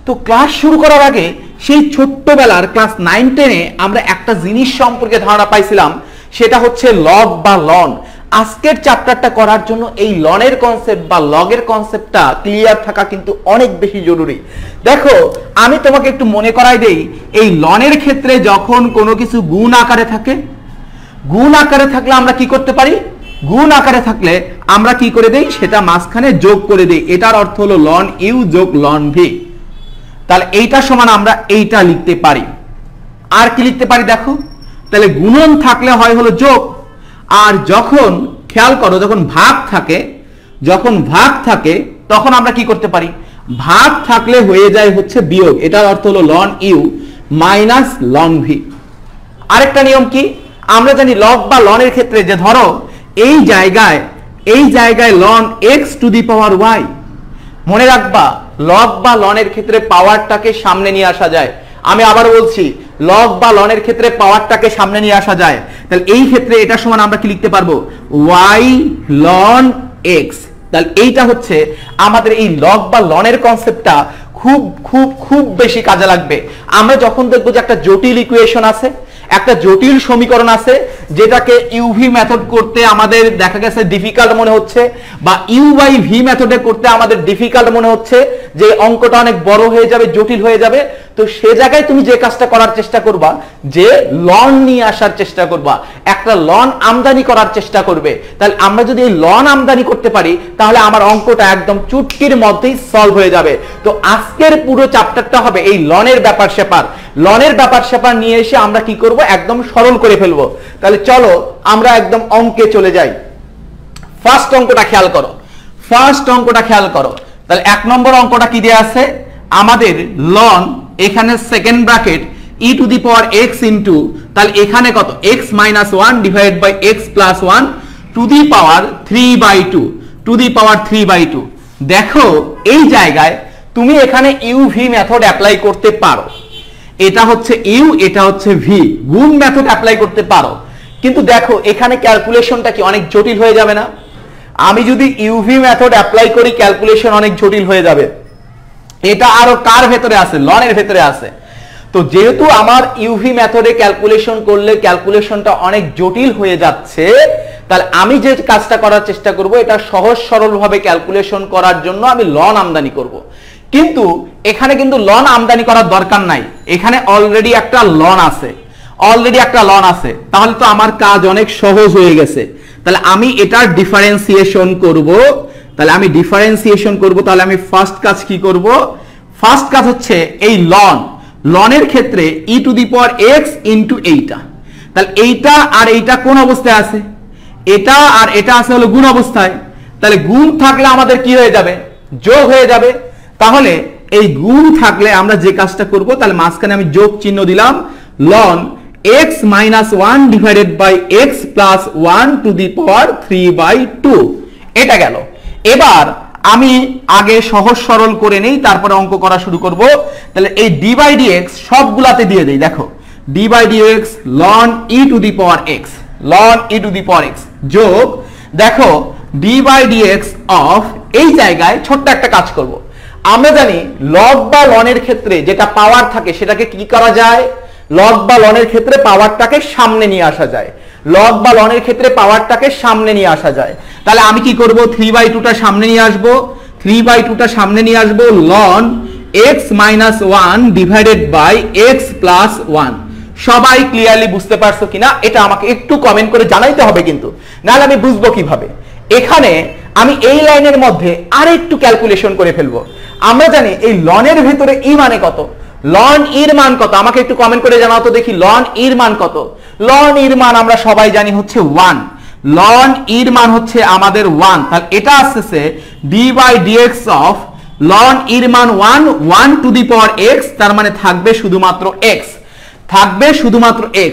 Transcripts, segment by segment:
তো ক্লাস শুরু করার আগে সেই ছোট্টবেলার ক্লাস 9-10-এ আমরা একটা জিনিস সম্পর্কে ধারণা পাইছিলাম, সেটা হচ্ছে লগ বা লন। আজকের চ্যাপ্টারটা করার জন্য এই লনের কনসেপ্ট বা লগের কনসেপ্টটা ক্লিয়ার থাকা কিন্তু অনেক বেশি জরুরি। দেখো, আমি তোমাকে একটু মনে করাই দেই, এই লনের ক্ষেত্রে যখন কোনো কিছু গুণ আকারে থাকে, গুণ আকারে থাকলে আমরা কি করতে পারি? গুণ আকারে থাকলে আমরা কি করে দেই? সেটা মাঝখানে যোগ করে দেই। এটার অর্থ হলো লন ইউ যোগ লন ভি। তাহলে এইটা সমান আমরা এইটা লিখতে পারি। আর কি লিখতে পারি দেখো, তাহলে গুণন থাকলে হয় হলো যোগ, আর যখন খেয়াল করো যখন ভাগ থাকে, তখন আমরা কি করতে পারি? ভাগ থাকলে হয়ে যায় হচ্ছে বিয়োগ। এটার অর্থ হলো ln u minus ln v. আরেকটা নিয়ম কি আমরা জানি, লগ বা লনের ক্ষেত্রে যে ধরো এই জায়গায় ln x to the power y, মনে রাখবা লগ বা লনের ক্ষেত্রে পাওয়ারটাকে সামনে নিয়ে আসা যায়। আমি আবার বলছি, লগ বা লনের ক্ষেত্রে পাওয়ারটাকে সামনে নিয়ে আসা যায়। তাহলে এই ক্ষেত্রে এটা সমান আমরা কি লিখতে পারবো? Y ln x. তাহলে এইটা হচ্ছে আমাদের এই লগ বা লনের কনসেপ্টটা খুব খুব খুব বেশি কাজে লাগবে। আমরা যখন দেখবো যে একটা জটিল ইকুয়েশন আছে, একটা জটিল সমীকরণ আছে, যেটাকে ইউভি মেথড করতে আমাদের দেখা গেছে ডিফিকাল্ট মনে হচ্ছে, বা ইউ বাই ভি মেথডে করতে আমাদের ডিফিকাল্ট মনে হচ্ছে, যে অঙ্কটা অনেক বড় হয়ে যাবে, জটিল হয়ে যাবে। তো সে জায়গায় তুমি যে কাজটা করার চেষ্টা করবা, যে লন নিয়ে আসার চেষ্টা করবা, একটা লন আমদানি করার চেষ্টা করবে। তাহলে আমরা যদি এই লন আমদানি করতে পারি, তাহলে আমার অঙ্কটা একদম চুটকির মধ্যেই সলভ হয়ে যাবে। তো আজকের পুরো চ্যাপ্টারটা হবে এই লনের ব্যাপার স্যাপার। লনের ব্যাপার স্যাপার নিয়ে এসে আমরা কি করব? একদম সরল করে ফেলবো। তাহলে চলো আমরা একদম অঙ্কে চলে যাই। ফার্স্ট অঙ্কটা খেয়াল করো। তাহলে 1 নম্বর অঙ্কটা কি দেয়া আছে আমাদের? লন, এখানে second bracket e to the power x into, তাহলে এখানে কত? X minus 1 divided by x plus 1 to the power 3/2। দেখো এই জায়গায় তুমি এখানে ইউভি মেথড অ্যাপ্লাই করতে পারো। এটা হচ্ছে ইউ, এটা হচ্ছে ভি, গুণ মেথড অ্যাপ্লাই করতে পারো। কিন্তু দেখো এখানে ক্যালকুলেশনটা কি অনেক জটিল হয়ে যাবে না? আমি যদি ইউভি মেথড অ্যাপ্লাই করি, ক্যালকুলেশন অনেক জটিল হয়ে যাবে। এটা আরো কার ভেতরে আছে? লনের ভেতরে আছে। তো যেহেতু আমার ইউভি মেথডে ক্যালকুলেশন করলে ক্যালকুলেশনটা অনেক জটিল হয়ে যাচ্ছে, তাহলে আমি যে কাজটা করার চেষ্টা করব, এটা সহজ সরল ভাবে ক্যালকুলেশন করার জন্য আমি লন আমদানি করব। কিন্তু এখানে কিন্তু লন আমদানি করার দরকার নাই, এখানে অলরেডি একটা লন আছে। তাহলে তো আমার কাজ অনেক সহজ হয়ে গেছে। তাহলে আমি এটার ডিফারেন্সিয়েশন করব। তাহলে আমি ফার্স্ট কাজ কি করব? ফার্স্ট কাজ হচ্ছে এই লনের ক্ষেত্রে e to the power x into এইটা। তাহলে এইটা আর এইটা কোন অবস্থায় আছে? এটা আর এটা আছে হলো গুণ অবস্থায়। তাহলে গুণ থাকলে আমাদের কি হয়ে যাবে? যোগ হয়ে যাবে। তাহলে এই গুণ থাকলে আমরা যে কাজটা করব, তাহলে মাঝখানে আমি যোগ চিহ্ন দিলাম, loan x minus 1 divided by x plus 1 to the power 3/2। এটা গেল। এবার আমি আগে সহজ সরল করে নেই, তারপরে অঙ্ক করা শুরু করব। তাহলে এই d by dx সবগুলাতে দিয়ে দেই। দেখো d by dx ln e to the power x যোগ, দেখো d by dx of, এই জায়গায় ছোট্ট একটা কাজ করব। আমরা জানি লগ বা লনের ক্ষেত্রে যেটা পাওয়ার থাকে সেটাকে কি করা যায়? লগ বা লনের ক্ষেত্রে পাওয়ারটাকে সামনে নিয়ে আসা যায়। তাহলে আমি কি করব? 3/2টা সামনে নিয়ে আসবো, loan x minus 1 divided by x plus 1। সবাই ক্লিয়ারলি বুঝতে পারছো কিনা এটা আমাকে একটু কমেন্ট করে জানাইতে হবে, কিন্তু নাহলে আমি বুঝবো কিভাবে? এখানে আমি এই লাইনের মধ্যে আরেকটু ক্যালকুলেশন করে ফেলবো। আমরা জানি এই লনের ভেতরে ই মানে কত, লন ইর মান কত? আমাকে একটু কমেন্ট করে জানাও তো দেখি, লন ইর মান কত? লন ইর মান আমরা সবাই জানি হচ্ছে 1। লন ইর মান হচ্ছে আমাদের 1। তাহলে এটা আসছে d by dx of loan ইর মান 1 টু দি পাওয়ার x, তার মানে থাকবে শুধুমাত্র x।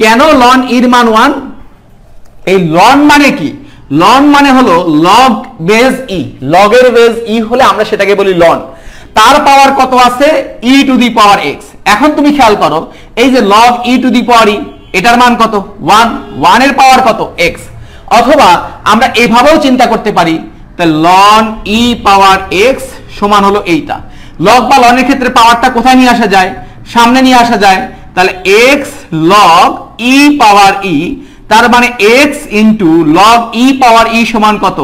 কেন লন ইর মান 1? এই লন মানে কি? লন মানে হলো লগ বেজ ই, লগের বেজ ই হলে আমরা সেটাকে বলি লন। তার পাওয়ার কত আছে? ই টু দি পাওয়ার এক্স। এখন তুমি খেয়াল করো, এই যে লগ ই টু দি পাওয়ার ই, এটার মান কত? 1 এর পাওয়ার কত? এক্স। অথবা আমরা এভাবেও চিন্তা করতে পারি, তাহলে লন ই পাওয়ার এক্স সমান হলো এইটা। লগ বা লনের ক্ষেত্রে পাওয়ারটা কোথায় নিয়ে আসা যায়? সামনে নিয়ে আসা যায়। তাহলে x log e পাওয়ার e, তার মানে x ইন্টু log e পাওয়ার e সমান কত?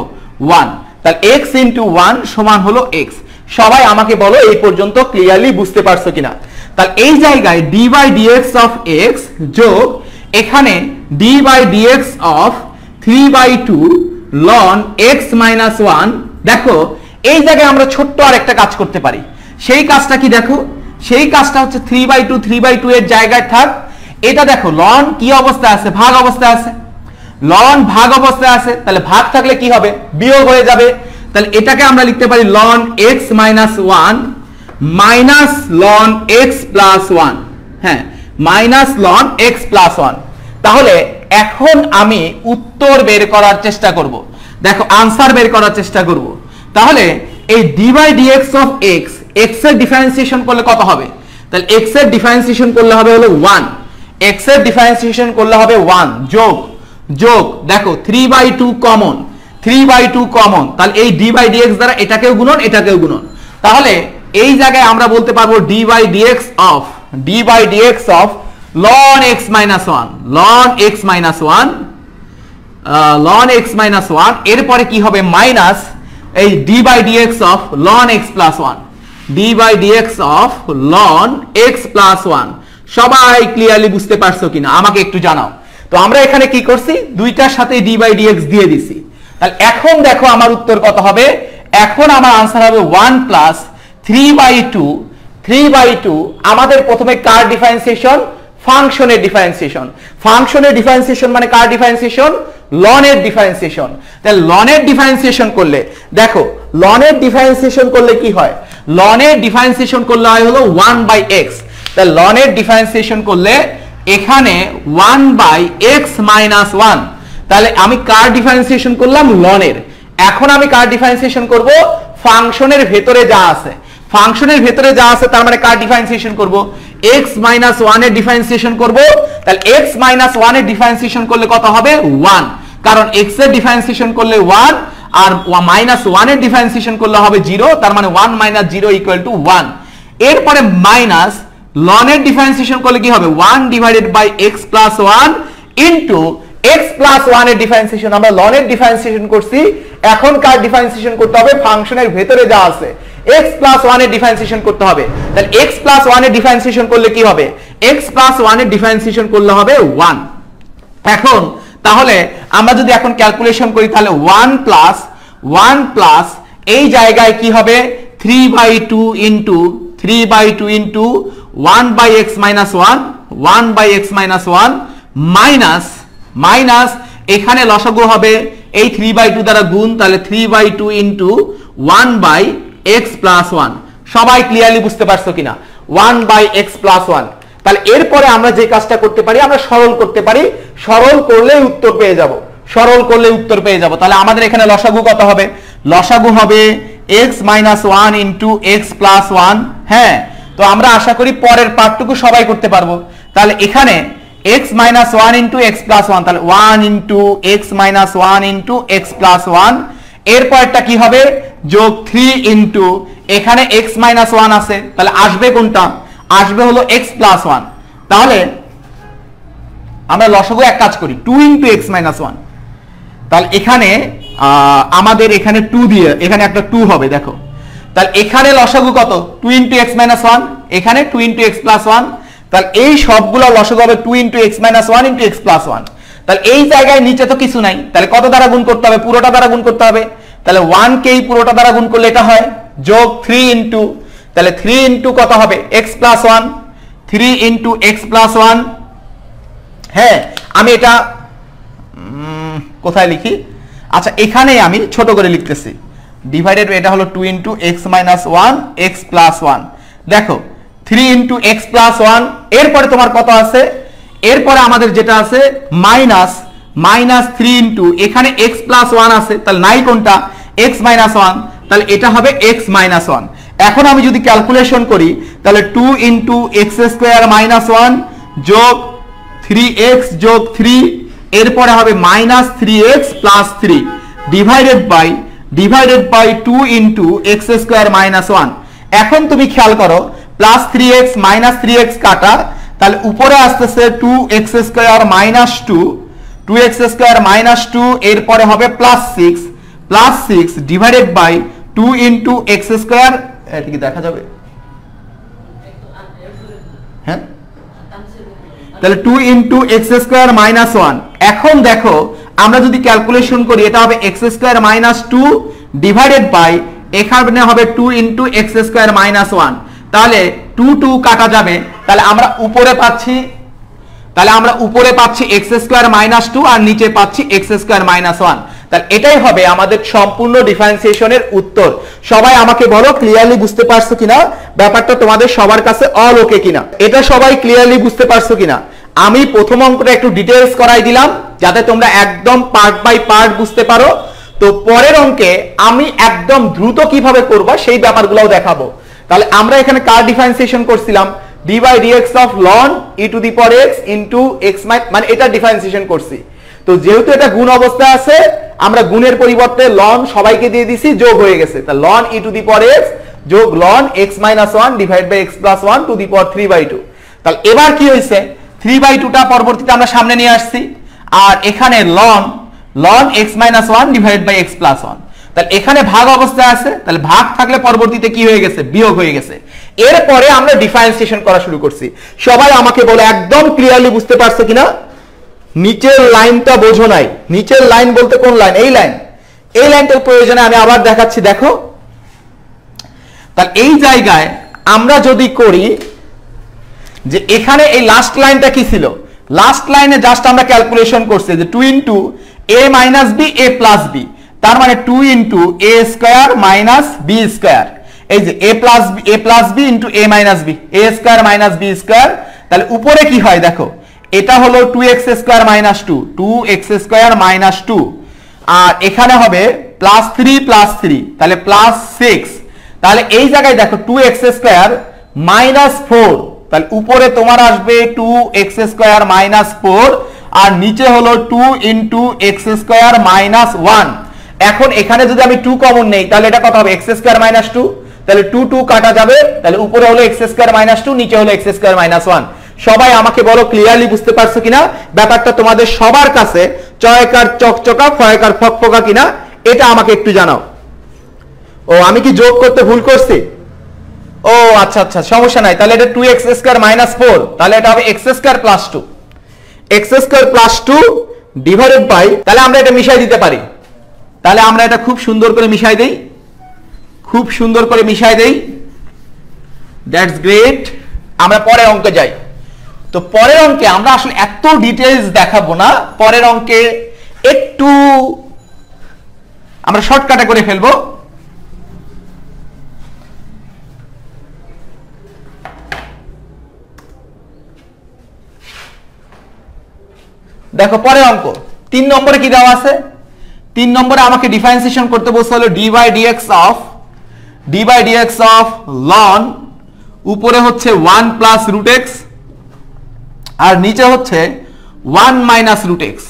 1। তাহলে x ইন্টু 1 সমান হলো x। সবাই আমাকে বলো এই পর্যন্ত ক্লিয়ারলি বুঝতে পারছো কিনা? তাহলে এই জায়গায় d by dx of x যোগ এখানে d by dx of 3/2 ln x minus 1। দেখো এই জায়গায় আমরা ছোট্ট আর একটা কাজ করতে পারি। সেই কাজটা কি দেখো? সেই কাজটা হচ্ছে 3/2 এর জায়গায় থাক। এটা দেখো ln কি অবস্থায় আছে? ভাগ অবস্থায় আছে। ln ভাগ অবস্থায় আছে, তাহলে ভাগ থাকলে কি হবে? বিয়োগ হয়ে যাবে। তাহলে এটাকে আমরা লিখতে পারি ln x minus 1 minus ln x plus 1। হ্যাঁ, minus ln x plus 1। তাহলে এখন আমি উত্তর বের করার চেষ্টা করব। দেখো আনসার বের করার চেষ্টা করব। তাহলে এই d by dx of x, x এর ডিফারেন্সিয়েশন করলে কত হবে? তাহলে x এর ডিফারেন্সিয়েশন করলে হবে হলো 1। x এর ডিফারেন্সিয়েশন করলে হবে 1 যোগ যোগ দেখো 3/2 কমন, 3/2 কমন। তাহলে এই d বাই dx দ্বারা এটাকেও গুণন এটাকেও গুণন। তাহলে এই জায়গায় আমরা বলতে পারবো d by dx of ln x minus 1, ln x minus 1, ln x minus 1। এরপরে কি হবে? মাইনাস এই d by dx of ln x plus 1, d by dx of ln x plus 1। সবাই ক্লিয়ারলি বুঝতে পারছো কিনা আমাকে একটু জানাও। তো আমরা এখানে কি করছি? দুইটার সাথে d বাই dx দিয়ে দিছি। তাহলে এখন দেখো আমার উত্তর কত হবে? এখন আমার आंसर হবে 1 প্লাস 3/2। আমাদের প্রথমে কার ডিফারেন্সিয়েশন? ফাংশনের ডিফারেন্সিয়েশন। ফাংশনের ডিফারেন্সিয়েশন মানে কার ডিফারেন্সিয়েশন? ln এর ডিফারেন্সিয়েশন। তাহলে ln এর ডিফারেন্সিয়েশন করলে দেখো ln এর ডিফারেন্সিয়েশন করলে কি হয়? ln এর ডিফারেন্সিয়েশন করলে হয় হলো 1/x। তাহলে ln এর ডিফারেন্সিয়েশন করলে এখানে 1/x minus 1। তাহলে আমি কার ডিফারেন্সিয়েশন করলাম? ln এর। এখন আমি কার ডিফারেন্সিয়েশন করব? ফাংশনের ভেতরে যা আছে। ফাংশনের ভেতরে যা আছে তার মানে কার ডিফারেন্সিয়েশন করব? x minus 1 এর ডিফারেন্সিয়েশন করব। তাহলে x minus 1 এর ডিফারেন্সিয়েশন করলে কত হবে? 1। কারণ x এর ডিফারেন্সিয়েশন করলে 1 আর -1 এর ডিফারেন্সিয়েশন করলে হবে 0। তার মানে 1 minus 0 equal to 1। এরপরে মাইনাস ln এর ডিফারেন্সিয়েশন করলে কি হবে? 1 divided by x plus 1 into x plus 1 এর ডিফারেন্সিয়েশন। আমরা ln এর ডিফারেন্সিয়েশন করছি, এখন কার ডিফারেন্সিয়েশন করতে হবে? ফাংশনের ভেতরে যা আছে x plus 1 এর ডিফারেন্সিয়েশন করতে হবে। তাহলে x plus 1 এর ডিফারেন্সিয়েশন করলে কি হবে? x plus 1 এর ডিফারেন্সিয়েশন করলে হবে 1। এখন তাহলে আমরা যদি এখন ক্যালকুলেশন করি তাহলে 1 প্লাস এই জায়গায় কি হবে? 3/2 into 1/x minus 1, 1/x minus 1 minus এখানে লসাগু হবে এই 3/2 দ্বারা গুণ। তাহলে 3/2 ইনটু 1/x plus 1। সবাই ক্লিয়ারলি বুঝতে পারছো কিনা? 1/x plus 1। তাহলে এরপরে আমরা যে কাজটা করতে পারি, আমরা সরল করতে পারি। সরল করলে উত্তর পেয়ে যাব, সরল করলে উত্তর পেয়ে যাব। তাহলে আমাদের এখানে লসাগু কত হবে? লসাগু হবে x minus 1 into x plus 1। হ্যাঁ, তো আমরা আশা করি পরের পার্টটুকু সবাই করতে পারবো। তাহলে এখানে x minus 1 into x plus 1, তাহলে 1 into x minus 1 into x plus 1। এরপরটা কি হবে? যোগ 3 ইনটু এখানে x minus 1 আছে, তাহলে আসবে কোনটা? আসবে হলো x plus 1। তাহলে আমরা লসাগু এক কাজ করি, 2 ইনটু x minus 1। তাহলে এখানে আমাদের এখানে 2 দিয়ে এখানে একটা 2 হবে দেখো। তাহলে এখানে লসাগু কত? 2 ইনটু x minus 1, এখানে 2 ইনটু x plus 1। তাহলে এই সবগুলো লসাগু হবে 2 into x minus 1 into x plus 1। তাহলে এই জায়গায় নিচে তো কিছু নাই, তাহলে কত দ্বারা গুণ করতে হবে? পুরোটা দ্বারা গুণ করতে হবে। তাহলে 1 কে পুরোটা দ্বারা গুণ করলে এটা হয় যোগ 3 ইনটু, তাহলে 3 ইনটু কত হবে? x plus 1, 3 into x plus 1। হ্যাঁ, আমি এটা কোথায় লিখি? আচ্ছা, এখানে আমি ছোট করে লিখতেছি। ডিভাইডেড এটা হলো 2 into x minus 1 x plus 1। দেখো 3 ইনটু x plus 1। এরপরে তোমার কত আছে? এরপরে আমাদের যেটা আছে মাইনাস 3 ইনটু এখানে x plus 1 আছে, তাহলে নাই কোনটা? x minus 1। তাহলে এটা হবে x minus 1। এখন আমি যদি ক্যালকুলেশন করি তাহলে 2 ইনটু x স্কয়ার minus 1 যোগ 3x যোগ 3, এরপরে হবে minus 3x plus 3 divided by 2 into x square minus 1। এখন তুমি খেয়াল করো প্লাস 3x মাইনাস 3x কাটা, তাহলে উপরে আসতেছে 2x square minus 2x square minus 2, এরপরে হবে plus 6 divided by 2 into x square. এটা কি দেখা যাবে? হ্যাঁ, তাহলে 2 ইনটু x স্কয়ার মাইনাস 1। এখন দেখো আমরা যদি ক্যালকুলেশন করি এটা হবে x square minus 2 divided by এখানে হবে 2 ইনটু x স্কয়ার মাইনাস 1। তাহলে 2 কাটা যাবে, তাহলে আমরা উপরে পাচ্ছি x স্কয়ার মাইনাস 2 আর নিচে পাচ্ছি x স্কয়ার মাইনাস 1। তাহলে এটাই হবে আমাদের সম্পূর্ণ ডিফারেন্সিয়েশনের উত্তর। সবাই আমাকে বলো ক্লিয়ারলি বুঝতে পারছো কিনা, ব্যাপারটা তোমাদের সবার কাছে অল ওকে কিনা, এটা সবাই ক্লিয়ারলি বুঝতে পারছো কিনা। আমি প্রথম অঙ্কটা একটু ডিটেইলস করাই দিলাম যাতে তোমরা একদম পার্ট বাই পার্ট বুঝতে পারো। তো পরের অঙ্কে আমি একদম দ্রুত কিভাবে করবা সেই ব্যাপারগুলোও দেখাবো। তাহলে আমরা এখানে কার ডিফারেন্সিয়েশন করছিলাম? d by dx of ln e to the power x into x মানে এটা ডিফারেন্সিয়েশন করছি। তো যেহেতু এটা গুণ অবস্থায় আছে আমরা গুণের পরিবর্তে ln সবাইকে দিয়ে দিছি, যোগ হয়ে গেছে। তা ln e to the power x যোগ ln x minus 1 divided by x plus 1 to the power 3/2। তাহলে এবার কি হয়েছে 3/2টা পরবর্তীতে আমরা সামনে নিয়ে আসছি, আর এখানে ln x minus 1 divided by x plus 1। তাহলে এখানে ভাগ অবস্থায় আছে, তাহলে ভাগ থাকলে পরবর্তীতে কি হয়ে গেছে? বিয়োগ হয়ে গেছে। এরপরে আমরা ডিফারেন্সিয়েশন করা শুরু করছি। সবাই আমাকে বলে একদম ক্লিয়ারলি বুঝতে পারছো কিনা? নিচের লাইনটা বোঝো নাই? নিচের লাইন বলতে কোন লাইন? এই লাইন। এই লাইনটার প্রয়োজনে আমি আবার দেখাচ্ছি, দেখো। তাহলে এই জায়গায় আমরা যদি করি যে এখানে এই লাস্ট লাইনটা কি ছিল? লাস্ট লাইনে জাস্ট আমরা ক্যালকুলেশন করছি যে 2 into a minus b a plus b, তার মানে 2 into a square minus b square. এই যে a plus b into a minus b, a square minus b square. তাহলে উপরে কি হয় দেখো, এটা হলো 2x square minus 2x square minus 2, আর এখানে হবে প্লাস 3 তাহলে প্লাস 6। তাহলে এই জায়গায় দেখো 2x স্কয়ার মাইনাস 4, তাহলে উপরে তোমার আসবে 2x স্কয়ার মাইনাস 4 আর নিচে হলো 2 ইনটু x স্কয়ার মাইনাস 1। এখন এখানে যদি আমি 2 কমন নেই তাহলে এটা কত হবে? x স্কয়ার মাইনাস 2, তাহলে 2 কাটা যাবে, তাহলে উপরে হলো x স্কয়ার মাইনাস 2 নিচে হলো x স্কয়ার মাইনাস 1। সবাই আমাকে বলো ক্লিয়ারলি বুঝতে পারছো কিনা? ব্যাপারটা তোমাদের সবার কাছে চয়কার চকচকা ফয়কার ফকফকা কিনা এটা আমাকে একটু জানাও। ও আমি কি যোগ করতে ভুল করছি? ও আচ্ছা আচ্ছা, সমস্যা নাই। তাহলে এটা 2x স্কয়ার মাইনাস 4, তাহলে এটা হবে x square plus 2, x square plus 2 divided by, তাহলে আমরা এটা মিশাই দিতে পারি। তাহলে আমরা এটা খুব সুন্দর করে মিশাই দেই, দ্যাটস গ্রেট। আমরা পরের অঙ্কে যাই। তো পরের অঙ্কে আমরা আসলে এত ডিটেইলস দেখাবো না, পরের অঙ্কে একটু আমরা শর্টকাটে করে ফেলবো। দেখো পরের অঙ্ক 3 নম্বরে কি দেওয়া আছে? 3 নম্বরে আমাকে ডিফারেন্সিয়েশন করতে বলছে হলো d by dx of ln, উপরে হচ্ছে 1 প্লাস রুট এক্স আর নিচে হচ্ছে 1 মাইনাস রুট এক্স।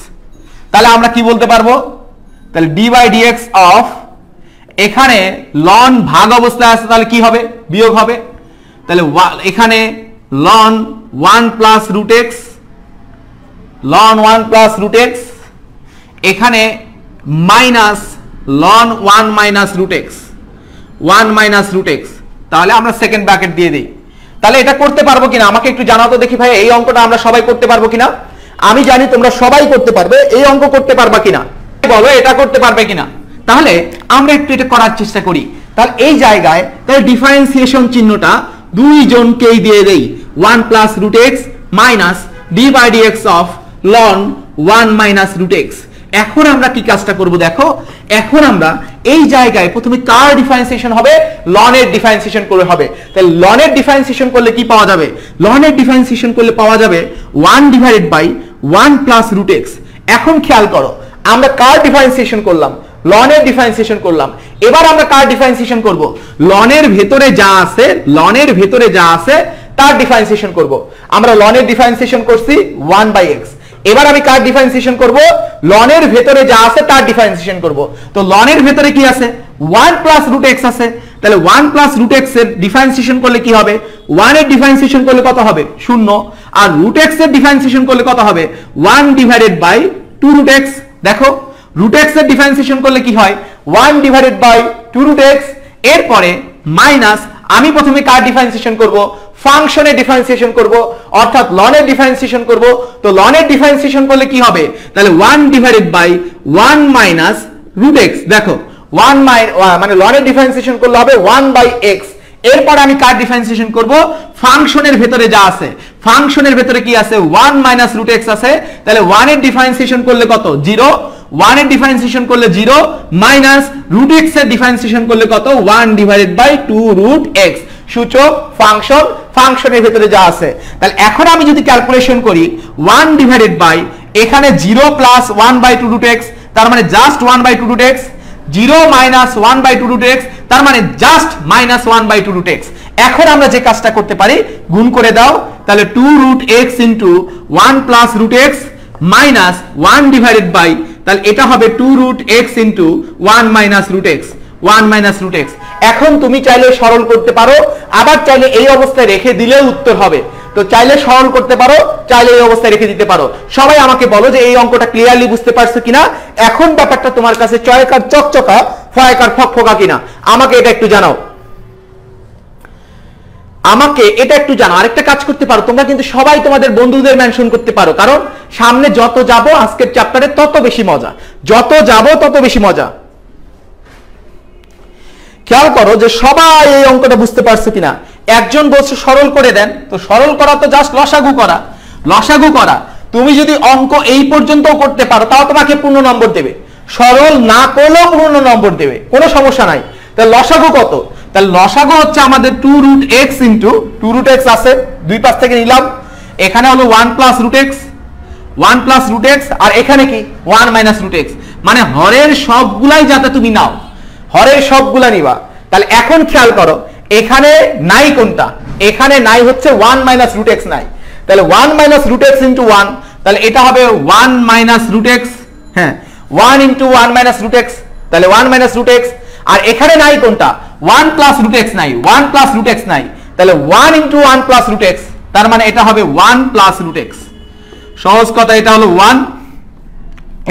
তাহলে আমরা কি বলতে পারবো? তাহলে d by dx of, এখানে ln ভাগ অবস্থায় আছে তাহলে কি হবে? বিয়োগ হবে। তাহলে এখানে ln 1 plus root x, ln 1 plus root x, এখানে minus ln 1 minus root x, 1 minus root x. তাহলে আমরা সেকেন্ড ব্র্যাকেট দিয়ে দিই। তাহলে এটা করতে পারবো কিনা আমাকে একটু জানাও তো দেখি ভাই, এই অঙ্কটা আমরা সবাই করতে পারবো কিনা? আমি জানি তোমরা সবাই করতে পারবে, এই অঙ্ক করতে পারবা কিনা বলো, এটা করতে পারবে কিনা? তাহলে আমরা একটু এটা করার চেষ্টা করি। তাহলে এই জায়গায় তাহলে ডিফারেন্সিয়েশন চিহ্নটা দুইজনকেই দিয়ে দেই, 1 plus root x minus d by dx of ln 1 minus root x. এখন আমরা কি কাজটা করব দেখো, এখন আমরা এই জায়গায় প্রথমে কার ডিফারেন্সিয়েশন হবে? ln এর ডিফারেন্সিয়েশন করে হবে। তাহলে ln এর ডিফারেন্সিয়েশন করলে কি পাওয়া যাবে? ln এর ডিফারেন্সিয়েশন করলে পাওয়া যাবে 1 divided by 1 plus root x. এখন খেয়াল করো আমরা কার ডিফারেন্সিয়েশন করলাম? ln এর ডিফারেন্সিয়েশন করলাম। এবার আমরা কার ডিফারেন্সিয়েশন করব? ln এর ভেতরে যা আছে তার ডিফারেন্সিয়েশন করব। আমরা ln এর ডিফারেন্সিয়েশন করছি 1 বাই x। এবার আমি কার ডিফারেন্সিয়েশন করব? ln এর ভেতরে যা আছে তার ডিফারেন্সিয়েশন করব। তো ln এর ভেতরে কি আছে? 1 প্লাস রুট এক্স আছে, তাহলে 1 প্লাস রুট এক্স এর ডিফারেন্সিয়েশন করলে কি হবে, 1 এর ডিফারেন্সিয়েশন করলে কত হবে 0, আর রুট এক্স এর ডিফারেন্সিয়েশন করলে কত হবে 1 ডিভাইডেড বাই 2 রুট এক্স। দেখো রুট এক্স এর ডিফারেন্সিয়েশন করলে কি হয় 1 ডিভাইডেড বাই 2 রুট এক্স, এরপরে মাইনাস আমি প্রথমে কার ডিফারেন্সিয়েশন করব, ফাংশনের ডিফারেন্সিয়েশন করব, অর্থাৎ লন এর ডিফারেন্সিয়েশন করব। তো লন এর ডিফারেন্সিয়েশন করলে কি হবে, তাহলে 1 divided by 1 minus root x. দেখো 1 মানে লন এর ডিফারেন্সিয়েশন করলে হবে 1 বাই x। এরপর আমি কার ডিফারেন্সিয়েশন করব, ফাংশনের ভেতরে যা আছে, ফাংশনের ভেতরে কি আছে 1 মাইনাস রুট এক্স আছে, তাহলে 1 এর ডিফারেন্সিয়েশন করলে কত 0, 1 এর ডিফারেন্সিয়েশন করলে 0 মাইনাস রুট এক্স এর ডিফারেন্সিয়েশন করলে কত 1 ডিভাইডেড বাই 2 রুট এক্স। সূচক ফাংশন, ফাংশনের ভেতরে যা আছে। তাহলে এখন আমি যদি ক্যালকুলেশন করি 1 ডিভাইডেড বাই এখানে 0 প্লাস 1 বাই 2 রুট এক্স, তার মানে just 1 by 2 root x, 0 minus 1 by 2 root x, তার মানে just minus 1 by 2 root x. এখন আমরা যে কাজটা করতে পারি, গুণ করে দাও, তাহলে 2 root x into 1 plus root x minus 1 divided by, তাহলে এটা হবে 2 root x into 1 minus root x, 1 minus root x. এখন তুমি চাইলে সরল করতে পারো, আবার চাইলে এই অবস্থায় রেখে দিলেও উত্তর হবে। তো চাইলে সরল করতে পারো, চাইলে এই অবস্থায় রেখে দিতে পারো। সবাই আমাকে বলো যে এই অঙ্কটা ক্লিয়ারলি বুঝতে পারছো কিনা, এখন ব্যাপারটা তোমার কাছে চয়কার চকচকা ফয়কার ফকফকা কিনা, আমাকে এটা একটু জানাও, আমাকে এটা একটু জানাও। আরেকটা কাজ করতে পারো, তোমরা কিন্তু সবাই তোমাদের বন্ধুদের মেনশন করতে পারো, কারণ সামনে যত যাব আজকের চ্যাপ্টারে তত বেশি মজা, যত যাব তত বেশি মজা। খেয়াল করো যে সবাই এই অঙ্কটা বুঝতে পারছো কিনা। একজন বলছে সরল করে দেন, তো সরল করা তো জাস্ট লসাগু করা, লসাগু করা। তুমি যদি অঙ্ক এই পর্যন্ত করতে পারো তাও তোমাকে পূর্ণ নম্বর দেবে, সরল না করলেও পূর্ণ নম্বর দেবে, কোনো সমস্যা নাই। তাহলে লসাগু কত, তাহলে লসাগু হচ্ছে আমাদের 2 root x into 2 root x আছে, দুই পাশ থেকে নিলাম, এখানে হলো 1 plus root x, 1 plus root x, আর এখানে কি 1 মাইনাস রুট এক্স, মানে হরের সবগুলাই যাতে তুমি নাও, হরের সবগুলা নিবা। তাহলে এখন খেয়াল করো এখানে নাই কোনটা, এখানে নাই হচ্ছে 1 মাইনাস রুট এক্স নাই, তাহলে 1 মাইনাস রুট এক্স ইন্টু 1, তাহলে এটা হবে 1 মাইনাস রুট এক্স, হ্যাঁ 1 ইন্টু 1 মাইনাস রুট এক্স, তাহলে 1 মাইনাস রুট এক্স। আর এখানে নাই কোনটা 1 প্লাস রুট এক্স নাই, 1 প্লাস রুট এক্স নাই, তাহলে 1 ইন্টু 1 প্লাস রুট এক্স, তার মানে এটা হবে 1 প্লাস রুট এক্স। সহজ কথা, এটা হলো 1,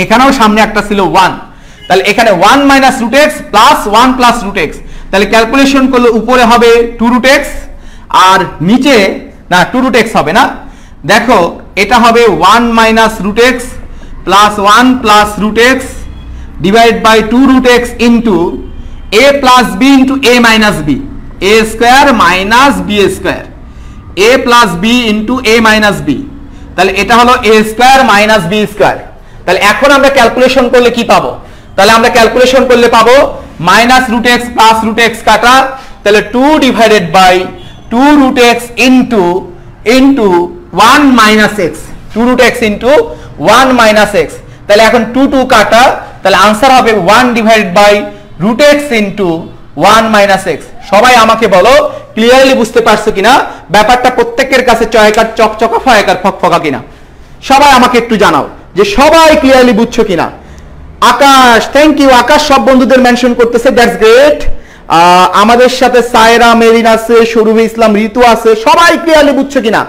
এখানেও সামনে একটা ছিল 1, তাহলে এখানে 1 minus root x plus 1 plus root x. তাহলে ক্যালকুলেশন করলে উপরে হবে 2 রুট এক্স আর নিচে না 2 রুট এক্স হবে না, দেখো এটা হবে 1 minus root x plus 1 plus root x divide by 2 root x into a plus b into a minus b, a square minus b square, a plus b into a minus b, তাহলে এটা হলো a square minus b square. তাহলে এখন আমরা calculation করলে কি পাবো, তাহলে আমরা ক্যালকুলেশন করলে পাবো minus root x plus root x কাটা, তাহলে 2 divided by 2 root x into 1 minus x, 2 root x into 1 minus x. তাহলে এখন 2 2 কাটা, তাহলে আনসার হবে 1 divided by root x into 1 minus x. সবাই আমাকে বলো ক্লিয়ারলি বুঝতে পারছো কিনা, ব্যাপারটা প্রত্যেকের কাছে চয়কার চকচকা ফয়কার ফকফকা কিনা, সবাই আমাকে একটু জানাও যে সবাই ক্লিয়ারলি বুঝছো কিনা। আকাশ, থ্যাংক ইউ আকাশ, সব বন্ধুদের মেনশন করতেছে, দ্যাটস গ্রেট। আমাদের সাথে সায়রা, মেরিন আছে, শরুফি ইসলাম, ঋতু আছে, সবাই ক্লিয়ারলি বুঝছো কিনা,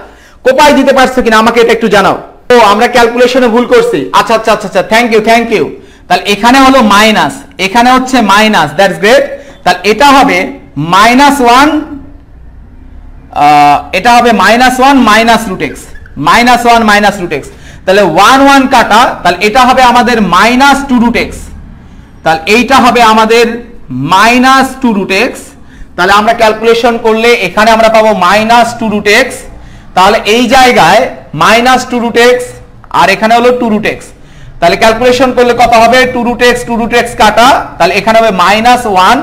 কোপাই দিতে পারছো কিনা আমাকে এটা একটু জানাও। ও আমরা ক্যালকুলেশনে ভুল করছি, আচ্ছা আচ্ছা আচ্ছা আচ্ছা, থ্যাংক ইউ থ্যাংক ইউ। তাহলে এখানে হলো মাইনাস, এখানে হচ্ছে মাইনাস, দ্যাটস গ্রেট। তাহলে এটা হবে -1, এটা হবে -1 minus root x, -1 minus root x, তাহলে 1 1 কাটা, তাহলে এটা হবে আমাদের -2 রুট এক্স, তাহলে এইটা হবে আমাদের -2 রুট এক্স। তাহলে আমরা ক্যালকুলেশন করলে এখানে আমরা পাবো -2 রুট এক্স, তাহলে এই জায়গায় -2 রুট এক্স আর এখানে হলো 2 রুট এক্স, তাহলে ক্যালকুলেশন করলে কত হবে 2 রুট এক্স কাটা, তাহলে এখানে হবে -1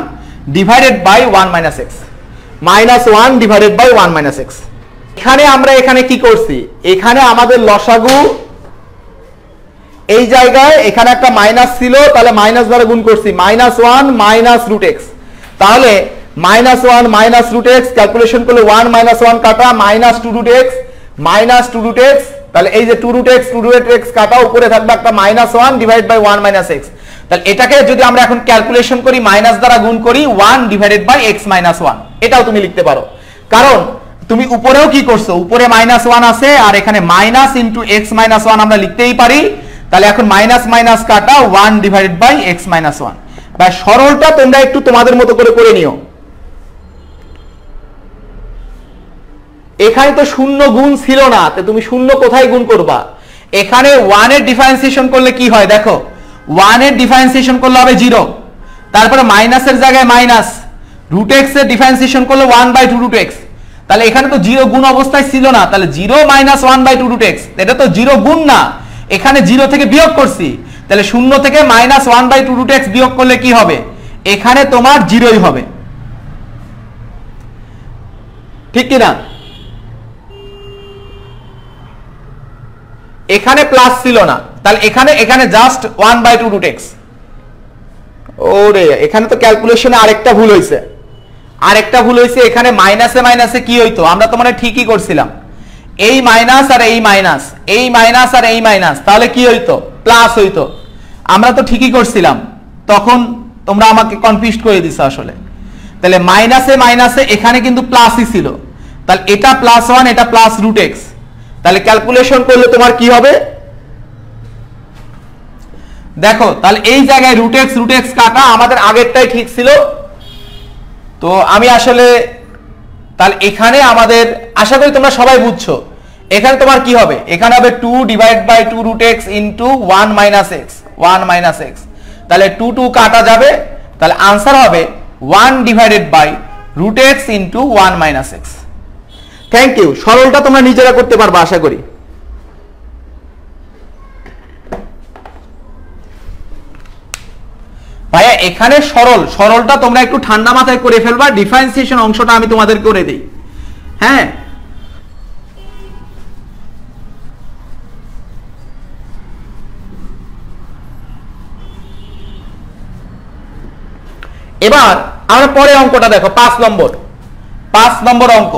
divided by 1 minus x, -1 divided by 1 minus x. এখানে আমরা এখানে কি করছি, এখানে আমাদের লসাগু এই জায়গায় এখানে একটা মাইনাস ছিল, তাহলে মাইনাস দ্বারা গুণ করছি, -1 মাইনাস রুট এক্স, তাহলে -1 মাইনাস রুট এক্স, ক্যালকুলেশন করলে 1 -1 কাটা -2 রুট এক্স, -2 রুট এক্স, তাহলে এই যে 2 রুট এক্স কাটা, উপরে থাকবে একটা -1 ডিভাইড বাই 1 মাইনাস এক্স। তাহলে এটাকে যদি আমরা এখন ক্যালকুলেশন করি, মাইনাস দ্বারা গুণ করি 1 ডিভাইডেড বাই x মাইনাস 1, এটাও তুমি লিখতে পারো। কারণ তুমি উপরেও কি করছো, উপরে মাইনাস 1 আছে আর এখানে মাইনাস ইনটু x মাইনাস 1 আমরা লিখতেই পারি। তাহলে এখন মাইনাস মাইনাস কাটা 1 ডিভাইডেড বাই x মাইনাস 1। বা সরলটা তোমরা একটু তোমাদের মতো করে নিও। এখানে তো শূন্য গুণ ছিল না, তো তুমি শূন্য কোথায় গুণ করবা? এখানে 1 এর ডিফারেন্সিয়েশন করলে কি হয় দেখো, 1 এর ডিফারেন্সিয়েশন করলে হবে 0, তারপরে মাইনাসের জায়গায় মাইনাস, রুট x এর ডিফারেন্সিয়েশন করলে 1/2 রুট x। তাহলে এখানে তো 0 গুণ অবস্থায় ছিল না, তাহলে 0 মাইনাস 1/2 রুট x, এটা তো 0 গুণ না, এখানে 0 থেকে বিয়োগ করছি। তাহলে 0 থেকে মাইনাস 1/2 রুট x বিয়োগ করলে কি হবে, এখানে তোমার 0ই হবে, ঠিক কি না? এখানে প্লাস ছিল না, তাহলে এখানে জাস্ট 1/2 রুট x। ওরে এখানে তো ক্যালকুলেশনে আরেকটা ভুল হয়েছে, এখানে মাইনাসে মাইনাসে কি হইতো, আমরা তো মানে ঠিকই করছিলাম, এই মাইনাস আর এই মাইনাস, এই মাইনাস আর এই মাইনাস, তাহলে কি হইতো, প্লাস হইতো। আমরা তো ঠিকই করছিলাম, তখন তোমরা আমাকে কনফিউজ করে দিছো আসলে। তাহলে মাইনাসে মাইনাসে এখানে কিন্তু প্লাসই ছিল, তাহলে এটা প্লাস 1, এটা প্লাস রুট x। তাহলে ক্যালকুলেশন করলে তোমার কি হবে দেখো, তাহলে এই জায়গায় রুট x কাটা, আমাদের আগেরটাই ঠিক ছিল। তো আমি আসলে তাহলে এখানে আমাদের, আশা করি তোমরা সবাই বুঝছো, এখানে তোমার কি হবে, এখানে হবে 2 divide by 2 root x into 1 minus x। তাহলে 2 কাটা যাবে, তাহলে आंसर হবে 1 divided by root x into 1 minus x। Thank you. সরলটা তোমরা নিজেরা করতে পারবে আশা করি। ভাইয়া এখানে সরলটা তোমরা একটু ঠান্ডা মাথায় করে ফেলবা, ডিফারেন্সিয়েশন অংশটা আমি তোমাদের করে দেই। হ্যাঁ, এবার আমরা পরে অঙ্কটা দেখো, 5 নম্বর অঙ্ক।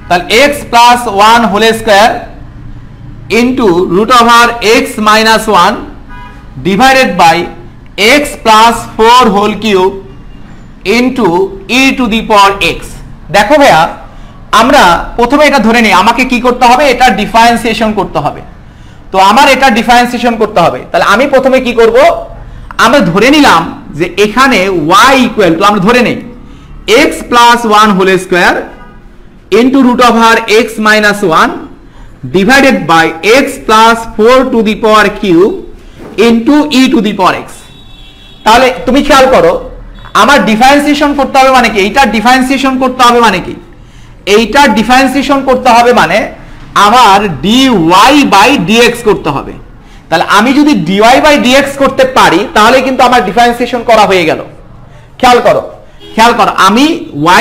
তাহলে x plus 1 whole square into root over x minus 1 divided by x plus 4 whole cube into e to the power x। দেখো ভাইয়া, আমরা প্রথমে এটা ধরে নিই, আমাকে কি করতে হবে, এটা ডিফারেন্সিয়েশন করতে হবে। তো আমার এটা ডিফারেন্সিয়েশন করতে হবে, তাহলে আমি প্রথমে কি করব, আমরা ধরে নিলাম যে এখানে y ইকুয়াল টু, আমরা ধরে নেই x plus 1 whole square into root over x minus 1 divided by x plus 4 to the power cube into e to the power x। তাহলে তুমি খেয়াল করো, আমার ডিফারেন্সিয়েশন করতে হবে মানে কি, এইটা ডিফারেন্সিয়েশন করতে হবে মানে কি, এইটা ডিফারেন্সিয়েশন করতে হবে মানে আমার dy বাই dx করতে হবে। তাহলে আমি যদি dy বাই dx করতে পারি, তাহলে কিন্তু আমার ডিফারেন্সিয়েশন করা হয়ে গেল। খেয়াল করো, আমি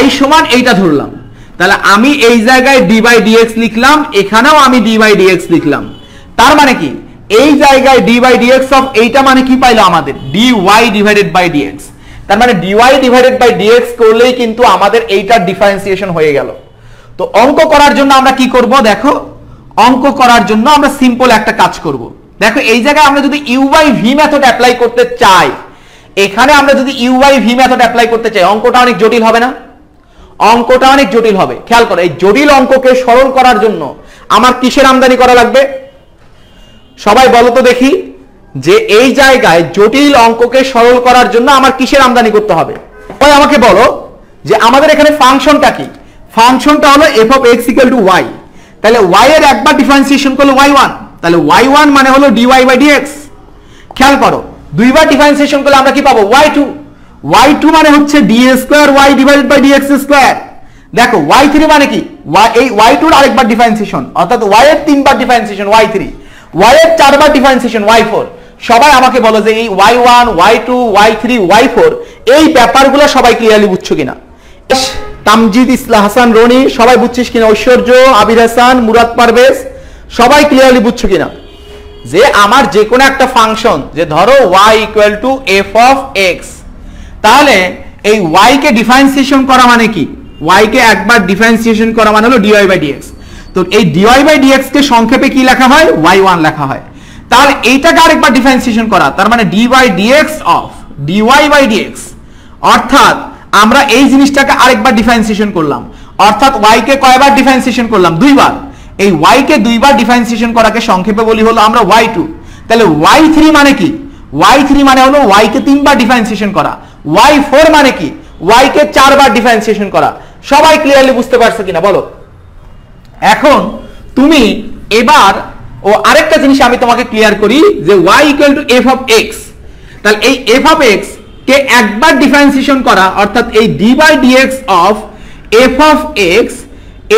y সমান এইটা ধরলাম, তাহলে আমি এই জায়গায় d বাই dx লিখলাম, এখানেও আমি d বাই dx লিখলাম। তার মানে কি, এই জায়গায় d বাই dx অফ এইটা মানে কি পাইলো আমাদের, dy ডিভাইডেড বাই dx। তার মানে dy ডিভাইডেড বাই dx করলেই কিন্তু আমাদের এইটার ডিফারেন্সিয়েশন হয়ে গেল। তো অঙ্ক করার জন্য আমরা কি করব দেখো, অঙ্ক করার জন্য আমরা সিম্পল একটা কাজ করব। দেখো এই জায়গায় আমরা যদি u by v method apply করতে চাই, এখানে আমরা যদি u by v method apply করতে চাই, অঙ্কটা অনেক জটিল হবে না? অঙ্কটা অনেক জটিল হবে। খেয়াল করো, এই জটিল অঙ্ককে সরল করার জন্য আমার কিসের আমদানি করা লাগবে, সবাই বলো তো দেখি, যে এই জায়গায় জটিল অঙ্ককে সরল করার জন্য আমার কিসের আমদানি করতে হবে? ওই আমাকে বলো যে আমাদের এখানে ফাংশনটা কি, ফাংশনটা হলো f of x equal to y। তাহলে y এর একবার ডিফারেন্সিয়েশন করলে y1, তাহলে y1 মানে হলো dy বাই dx। খেয়াল করো, দুইবার ডিফারেন্সিয়েশন করলে আমরা কি পাবো, y2 মানে হচ্ছে d square y divided by dx square. দেখো y3 মানে কি, এই y2 এর আরেকবার ডিফারেন্সিয়েশন, অর্থাৎ y এর তিনবার ডিফারেন্সিয়েশন y3, y এর চারবার ডিফারেন্সিয়েশন y4। সবাই আমাকে বলো যে এই y1 y2 y3 y4 এই ব্যাপারগুলো সবাই ক্লিয়ারলি বুঝছো কিনা? তামজিদ ইসলাম হাসান রনি সবাই বুঝছিস কিনা? ঐশ্বর্য, আবির হাসান, মুরাদ পারভেজ সবাই ক্লিয়ারলি বুঝছো কিনা যে আমার যে কোনো একটা ফাংশন, যে ধরো y equal to f of x, তাহলে এই y কে ডিফারেন্সিয়েশন করা মানে কি, y কে একবার ডিফারেন্সিয়েশন করা মানে হলো dy বাই dx। তো এই dy বাই dx কে সংক্ষেপে কি লেখা হয়, y1 লেখা হয়। তাহলে এইটাকে আরেকবার ডিফারেন্সিয়েশন করা, তার মানে d by dx of dy by dx, অর্থাৎ আমরা এই জিনিসটাকে আরেকবার ডিফারেন্সিয়েশন করলাম, অর্থাৎ y কে কয়বার ডিফারেন্সিয়েশন করলাম? দুইবার। এই y কে দুইবার ডিফারেন্সিয়েশন করাকে সংক্ষেপে বলি হলো আমরা y2। তাহলে y3 মানে কি? y3 মানে হলো y কে তিনবার ডিফারেন্সিয়েশন করা। y4 মানে কি? y কে চারবার ডিফারেন্সিয়েশন করা। সবাই ক্লিয়ারলি বুঝতে পারছো কিনা বলো? এখন তুমি এবার আরেকটা জিনিস আমি তোমাকে ক্লিয়ার করি যে y equal to f of x। তাহলে এই f অফ x কে একবার ডিফারেন্সিয়েশন করা, অর্থাৎ এই d by dx of f of x,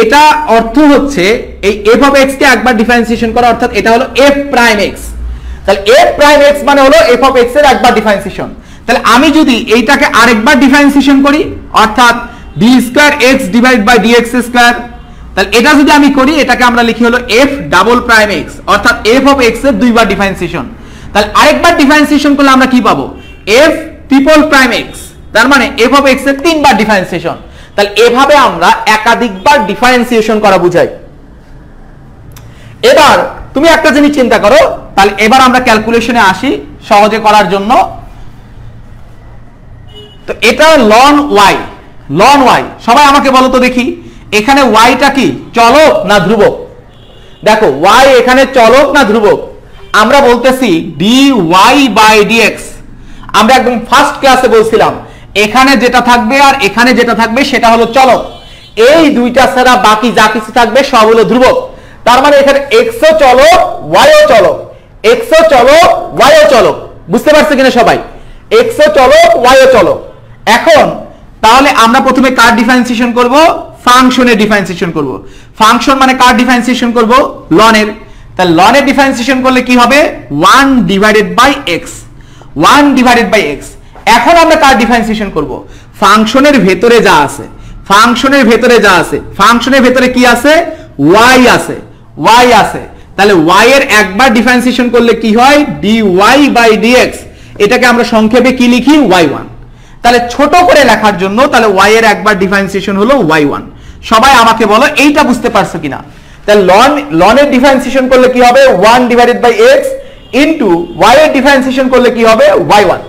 এটা অর্থ হচ্ছে এই f অফ x কে একবার ডিফারেন্সিয়েশন করা, অর্থাৎ এটা হলো f প্রাইম x। তাহলে f প্রাইম x মানে হলো f অফ x এর একবার ডিফারেন্সিয়েশন। তাহলে আমি যদি এইটাকে আরেকবার ডিফারেন্সিয়েশন করি, অর্থাৎ d square x divide by dx square, তাহলে এটা যদি আমি করি, এটাকে আমরা লিখি হলো f ডাবল প্রাইম x, অর্থাৎ f অফ x এর দুইবার ডিফারেন্সিয়েশন। তাহলে আরেকবার ডিফারেন্সিয়েশন করলে আমরা কি পাবো? f ট্রিপল প্রাইম x, তার মানে f অফ x এর তিনবার ডিফারেন্সিয়েশন। তাহলে এভাবে আমরা একাধিকবার ডিফারেন্সিয়েশন করা বুঝাই। এবার তুমি একটা জিনিস চিন্তা করো, তাহলে এবার আমরা ক্যালকুলেশনে আসি সহজে করার জন্য। তো এটা ln y, ln y, সবাই আমাকে বলো তো দেখি এখানে y টা কি চলক না ধ্রুবক? দেখো y এখানে চলক না ধ্রুবক? আমরা বলতেছি dy বাই dx। আমরা একদম ফার্স্ট ক্লাসে বলছিলাম এখানে যেটা থাকবে আর এখানে যেটা থাকবে সেটা হলো চলক, এই দুইটা ছাড়া বাকি যা কিছু থাকবে সব হলো ধ্রুবক। তার মানে এখানে x ও চলক y ও চলক, x ও চলক y ও চলক। বুঝতে পারছো কিনা সবাই? x ও চলক y ও চলক। এখন তাহলে আমরা প্রথমে কার ডিফারেন্সিয়েশন করব? ফাংশনের ডিফারেন্সিয়েশন করব। ফাংশন মানে কার ডিফারেন্সিয়েশন করব? ln এর। তাহলে ln এর ডিফারেন্সিয়েশন করলে কি হবে? 1 divided by x, 1 divided by x। এখন আমরা কার ডিফারেন্সিয়েশন করব? ফাংশনের ভেতরে যা আছে, ফাংশনের ভেতরে যা আছে, ফাংশনের ভেতরে কি আছে? y আছে, y আছে। তাহলে y এর একবার ডিফারেন্সিয়েশন করলে কি হয়? dy by dx। এটাকে আমরা সংক্ষেপে কি লিখি? y1। তাহলে ছোট করে লেখার জন্য তাহলে y এর একবার ডিফারেন্সিয়েশন হলো y1। সবাই আমাকে বলো এইটা বুঝতে পারছো কিনা? তাহলে ln এর ডিফারেন্সিয়েশন করলে কি হবে? 1 divided by x into y এর ডিফারেন্সিয়েশন করলে কি হবে? y1।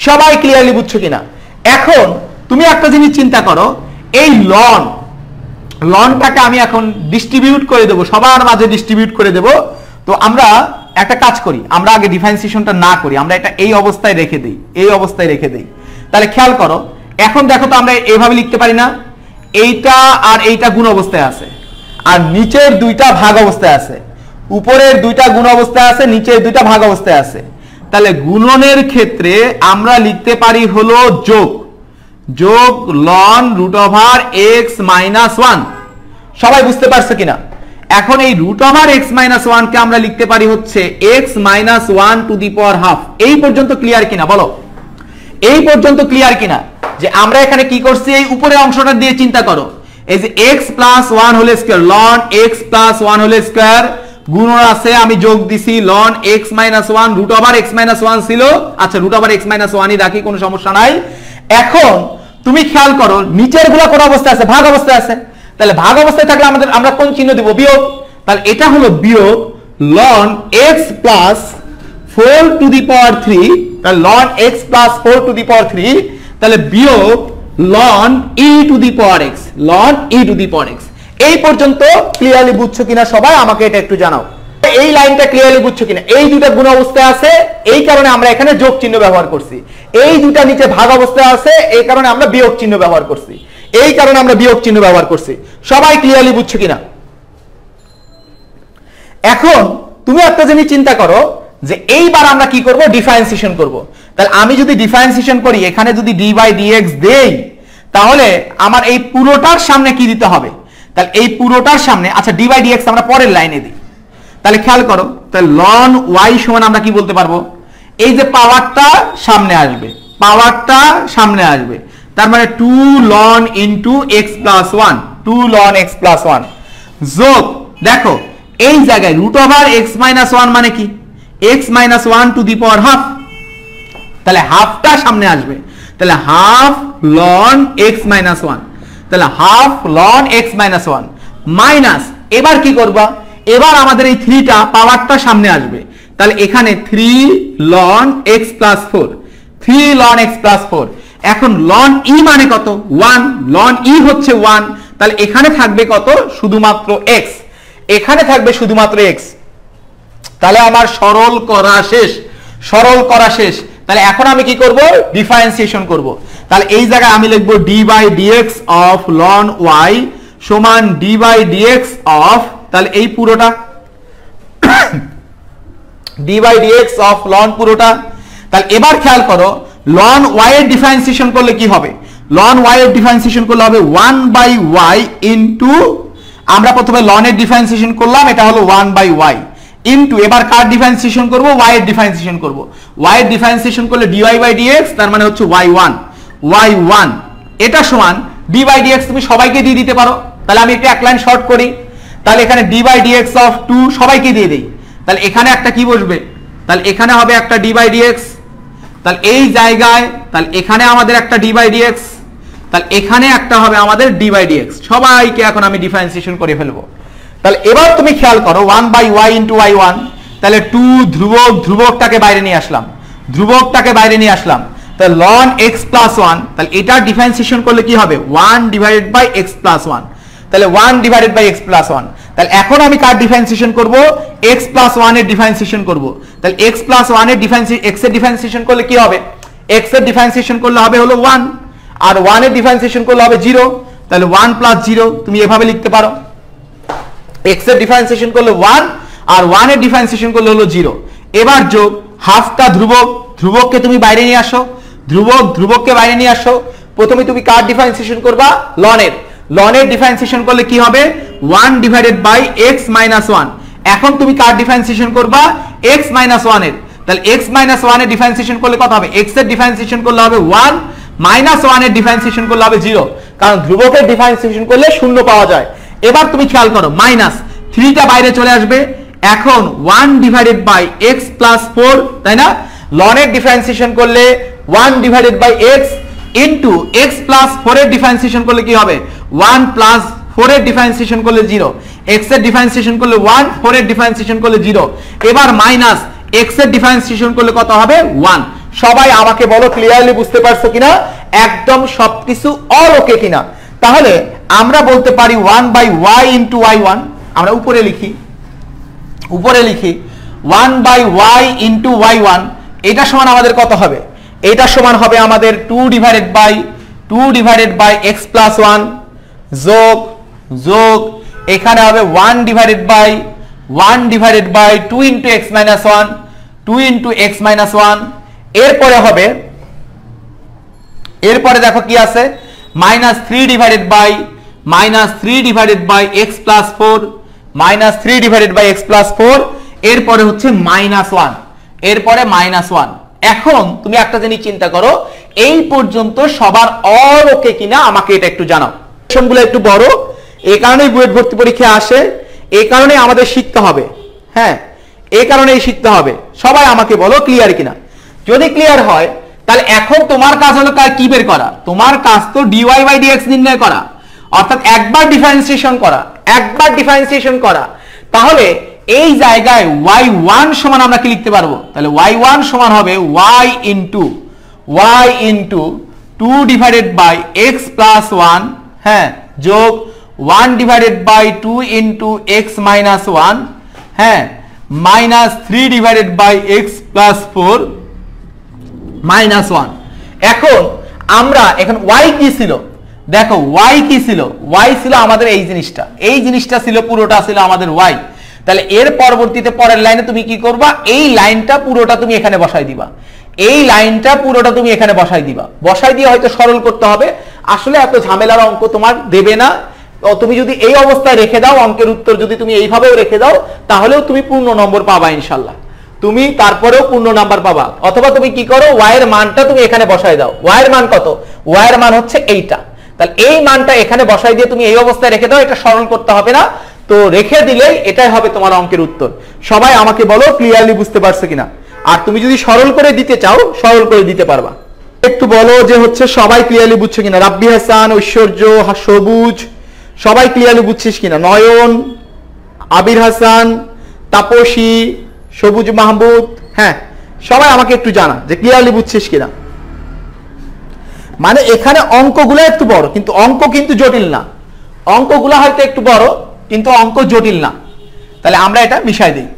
সবাই ক্লিয়ারলি বুঝছো কিনা? এখন তুমি একটা জিনিস চিন্তা করো, এই লনটাকে আমি এখন ডিস্ট্রিবিউট করে দেব, সবার মাঝে ডিস্ট্রিবিউট করে দেব। তো আমরা একটা কাজ করি, আমরা আগে ডিফারেন্সিয়েশনটা না করি, আমরা এটা এই অবস্থায় রেখে দেই, এই অবস্থায় রেখে দেই। তাহলে খেয়াল করো, এখন দেখো তো আমরা এইভাবে লিখতে পারি না? এইটা আর এইটা গুণ অবস্থায় আছে, আর নিচের দুইটা ভাগ অবস্থায় আছে, উপরের দুইটা গুণ অবস্থায় আছে, নিচের দুইটা ভাগ অবস্থায় আছে। তাহলে গুণনের ক্ষেত্রে আমরা লিখতে পারি হলো যোগ, যোগ ln root over x minus 1। সবাই বুঝতে পারছো কিনা? এখন এই রুট ওভার x মাইনাস 1 কে আমরা লিখতে পারি হচ্ছে x minus 1 to the power half. এই পর্যন্ত ক্লিয়ার কিনা বলো? এই পর্যন্ত ক্লিয়ার কিনা যে আমরা এখানে কি করছি? এই উপরের অংশটা দিয়ে চিন্তা করো, এই যে x plus 1 whole square, ln x plus 1 whole square, গুণন আছে আমি যোগ দিছি ln x minus 1, root over x minus 1 ছিল, আচ্ছা রুট ওভার x মাইনাস 1ই রাখি, কোনো সমস্যা নাই। এখন তুমি খেয়াল করো নিচের গুলা কোন অবস্থায় আছে? ভাগ অবস্থায় আছে। তাহলে ভাগ অবস্থায় থাকলে আমরা কোন চিহ্ন দিব? বিয়োগ। তাহলে এটা হলো বিয়োগ ln x plus 4 to the power 3, তাহলে ln x plus 4 to the power 3, তাহলে বিয়োগ ln e to the power x, ln e to the power x। এই পর্যন্ত ক্লিয়ারলি বুঝছো কিনা সবাই? আমাকে এটা একটু জানাও। এই লাইনটা ক্লিয়ারলি বুঝছো কিনা? এই দুটো গুণ অবস্থায় আছে, এই কারণে আমরা এখানে যোগ চিহ্ন ব্যবহার করছি। এই দুটো নিচে ভাগ অবস্থায় আছে, এই কারণে আমরা বিয়োগ চিহ্ন ব্যবহার করছি, এই কারণে আমরা বিয়োগ চিহ্ন ব্যবহার করছি। সবাই ক্লিয়ারলি বুঝছো কিনা? এখন তুমি একটা জিনিস চিন্তা করো যে এইবার আমরা কি করব? ডিফারেন্সিয়েশন করব। তাহলে আমি যদি ডিফারেন্সিয়েশন করি, এখানে যদি d বাই dx দেই, তাহলে আমার এই পুরোটার সামনে কি দিতে হবে? তাহলে এই পুরোটার সামনে, আচ্ছা d বাই dx আমরা পরের লাইনে দিই। তাহলে খেয়াল করো, তাহলে ln y সমান আমরা কি বলতে পারবো? এই যে পাওয়ারটা সামনে আসবে, পাওয়ারটা সামনে আসবে, তার মানে 2 ln into x plus 1, 2 ln x plus 1 যোগ, দেখো এই জায়গায় রুট ওভার x মাইনাস 1 মানে কি? x minus 1 to the power half. তাহলে হাফটা সামনে আসবে, তাহলে হাফ ln x মাইনাস 1, তাহলে half ln x minus 1 minus, এবার কি করবা? এবার আমাদের এই 3টা পাওয়ারটা সামনে আসবে, তাহলে এখানে 3 ln x plus 4, 3 ln x plus 4। এখন ln e মানে কত? 1, ln e হচ্ছে 1, তাহলে এখানে থাকবে কত? শুধুমাত্র x, এখানে থাকবে শুধুমাত্র x। তাহলে আমার সরল করা শেষ, সরল করা শেষ। তাহলে এখন আমি কি করব? ডিফারেন্সিয়েশন করব। তাহলে এই জায়গায় আমি লিখব d by dx of ln y সমান d বাই dx অফ, তাহলে এই পুরোটা d by dx of ln পুরোটা। তাহলে এবার খেয়াল করো ln y এর ডিফারেন্সিয়েশন করলে কি হবে? ln y এর ডিফারেন্সিয়েশন করলে হবে 1 বাই y ইনটু, আমরা প্রথমে ln এর ডিফারেন্সিয়েশন করলাম, এটা হলো 1 বাই y ইনটু, এবার কার ডিফারেন্সিয়েশন করব? y এর ডিফারেন্সিয়েশন করব। y এর ডিফারেন্সিয়েশন করলে dy বাই dx, তার মানে হচ্ছে y1 এটা সমান d বাই dx। তুমি সবাইকে দিয়ে দিতে পারো, তাহলে আমি একটা এক লাইন শর্ট করি। তাহলে এখানে d বাই dx অফ 2 সবাইকে দিয়ে দেই। তাহলে এখানে একটা কি বসবে? তাহলে এখানে হবে একটা d বাই dx, তাহলে এই জায়গায়, তাহলে এখানে আমাদের একটা d বাই dx, তাহলে এখানে একটা হবে আমাদের d বাই dx। সবাইকে এখন আমি ডিফারেন্সিয়েশন করে ফেলবো। তাহলে এবার তুমি খেয়াল করো 1 বাই y ইনটু y1, তাহলে 2 ধ্রুবকটাকে বাইরে নিয়ে আসলাম, ধ্রুবকটাকে বাইরে নিয়ে আসলাম। তাহলে ln x প্লাস 1, তাহলে এটা ডিফারেন্সিয়েশন করলে কি হবে? 1 ডিভাইডেড বাই x প্লাস 1, তাহলে 1 ডিভাইডেড বাই x প্লাস 1। তাহলে এখন আমি কার ডিফারেন্সিয়েশন করব? x প্লাস 1 এর ডিফারেন্সিয়েশন করব। তাহলে x প্লাস 1 এর x এর ডিফারেন্সিয়েশন করলে কি হবে? x এর ডিফারেন্সিয়েশন করলে হবে হলো 1, আর 1 এর ডিফারেন্সিয়েশন করলে হবে 0। তাহলে 1 প্লাস 0 তুমি এভাবে লিখতে পারো, x এর ডিফারেন্সিয়েশন করলে 1 আর 1 এর ডিফারেন্সিয়েশন করলে হলো 0। এবার যোগ হাফটা ধ্রুবক, ধ্রুবককে তুমি বাইরে নিয়ে আসো, ধ্রুবককে বাইরে নিয়ে আসো। প্রথমে তুমি কার ডিফারেন্সিয়েশন করবা? ln এর। ln এর ডিফারেন্সিয়েশন করলে কি হবে? 1 ডিভাইডেড বাই x মাইনাস 1। এখন তুমি কার ডিফারেন্সিয়েশন করবা? x মাইনাস 1 এর। তাহলে x মাইনাস 1 এর ডিফারেন্সিয়েশন করলে কত হবে? x এর ডিফারেন্সিয়েশন করলে হবে 1, মাইনাস 1 এর ডিফারেন্সিয়েশন করলে হবে 0, কারণ ধ্রুবকের ডিফারেন্সিয়েশন করলে 0 পাওয়া যায়। এবার তুমি খেয়াল করো মাইনাস 3টা বাইরে চলে আসবে। এখন 1 ডিভাইডেড বাই x প্লাস 4, তাই না? ln এর ডিফারেন্সিয়েশন করলে 1 divided by x into x plus 4 এর ডিফারেন্সিয়েশন করলে কি হবে? 1 প্লাস 4 এর ডিফারেন্সিয়েশন করলে 0, x এর ডিফারেন্সিয়েশন করলে 1, 4 এর ডিফারেন্সিয়েশন করলে 0। এবার মাইনাস x এর ডিফারেন্সিয়েশন করলে কত হবে? 1। সবাই আমাকে বলো ক্লিয়ারলি বুঝতে পারছো কিনা? একদম সবকিছু অল ওকে কিনা? তাহলে আমরা বলতে পারি 1 বাই y ইনটু y1, আমরা উপরে লিখি 1 বাই y ইনটু y1, এটা সমান আমাদের কত হবে? এটা সমান হবে আমাদের 2 ডিভাইডেড বাই x প্লাস 1 যোগ এখানে হবে 1 divided by 2 into x minus 1, 2 into x minus 1। এরপরে দেখো কি আছে? Minus 3 divided by x plus 4, minus 3 divided by x plus 4। এরপরে হচ্ছে মাইনাস 1, এরপরে মাইনাস 1। এখন তুমি একটা জিনিস চিন্তা করো, এই পর্যন্ত সবার অল ওকে কিনা আমাকে এটা একটু জানাও। কোশ্চেনগুলো একটু বড়, এই কারণেই বুয়েট ভর্তি পরীক্ষা আসে, এই কারণে আমাদের শিখতে হবে। হ্যাঁ, এই কারণেই শিখতে হবে। সবাই আমাকে বলো ক্লিয়ার কিনা। যদি ক্লিয়ার হয় তাহলে এখন তোমার কাজ হলো কি বের করা? তোমার কাজ তো dy বাই dx নির্ণয় করা, অর্থাৎ একবার ডিফারেন্সিয়েশন করা। তাহলে এই জায়গায় y1 সমান আমরা কি লিখতে পারবো? তাহলে y1 সমান হবে y into 2 divided by x plus 1, হ্যাঁ, যোগ 1 divided by 2 into x minus 1, হ্যাঁ, minus 3 divided by x plus 4 minus 1। এখন আমরা এখন y কি ছিল? দেখো y কি ছিল? y ছিল আমাদের এই জিনিসটা ছিল, পুরোটা ছিল আমাদের y। তাহলে এর পরবর্তীতে পরের লাইনে তুমি কি করবা? এই লাইনটা পুরোটা তুমি এখানে বসাই দিবা, বসাই দিয়ে হয়তো সরল করতে হবে। আসলে এত ঝামেলার অঙ্ক তোমার দেবে না। তুমি যদি এই অবস্থায় রেখে দাও, অঙ্কের উত্তর যদি তুমি এইভাবেও রেখে দাও, তাহলেও তুমি পূর্ণ নম্বর পাবা ইনশাল্লাহ। তুমি তারপরেও পূর্ণ নাম্বার পাবা। অথবা তুমি কি করো, y এর মানটা তুমি এখানে বসাই দাও। y এর মান কত? y এর মান হচ্ছে এইটা। তাহলে এই মানটা এখানে বসাই দিয়ে তুমি এই অবস্থায় রেখে দাও, এটা সরল করতে হবে না, তো রেখে দিলেই এটাই হবে তোমার অঙ্কের উত্তর। সবাই আমাকে বলো ক্লিয়ারলি বুঝতে পারছো কিনা। আর তুমি যদি সরল করে দিতে চাও, সরল করে দিতে পারবা। একটু বলো যে হচ্ছে সবাই ক্লিয়ারলি বুঝছো কিনা। রাব্বি হাসান, ঐশ্বর্য, সবুজ, সবাই ক্লিয়ারলি বুঝছিস কিনা? নয়ন, আবির হাসান, তাপসী, সবুজ মাহমুদ, হ্যাঁ, সবাই আমাকে একটু জানা যে ক্লিয়ারলি বুঝছিস কিনা। মানে এখানে অঙ্কগুলো একটু বড়, কিন্তু অঙ্ক কিন্তু জটিল না। অঙ্কগুলো হয়তো একটু বড়, কিন্তু অঙ্ক জটিল না। তাহলে আমরা এটা মিশাই দিই।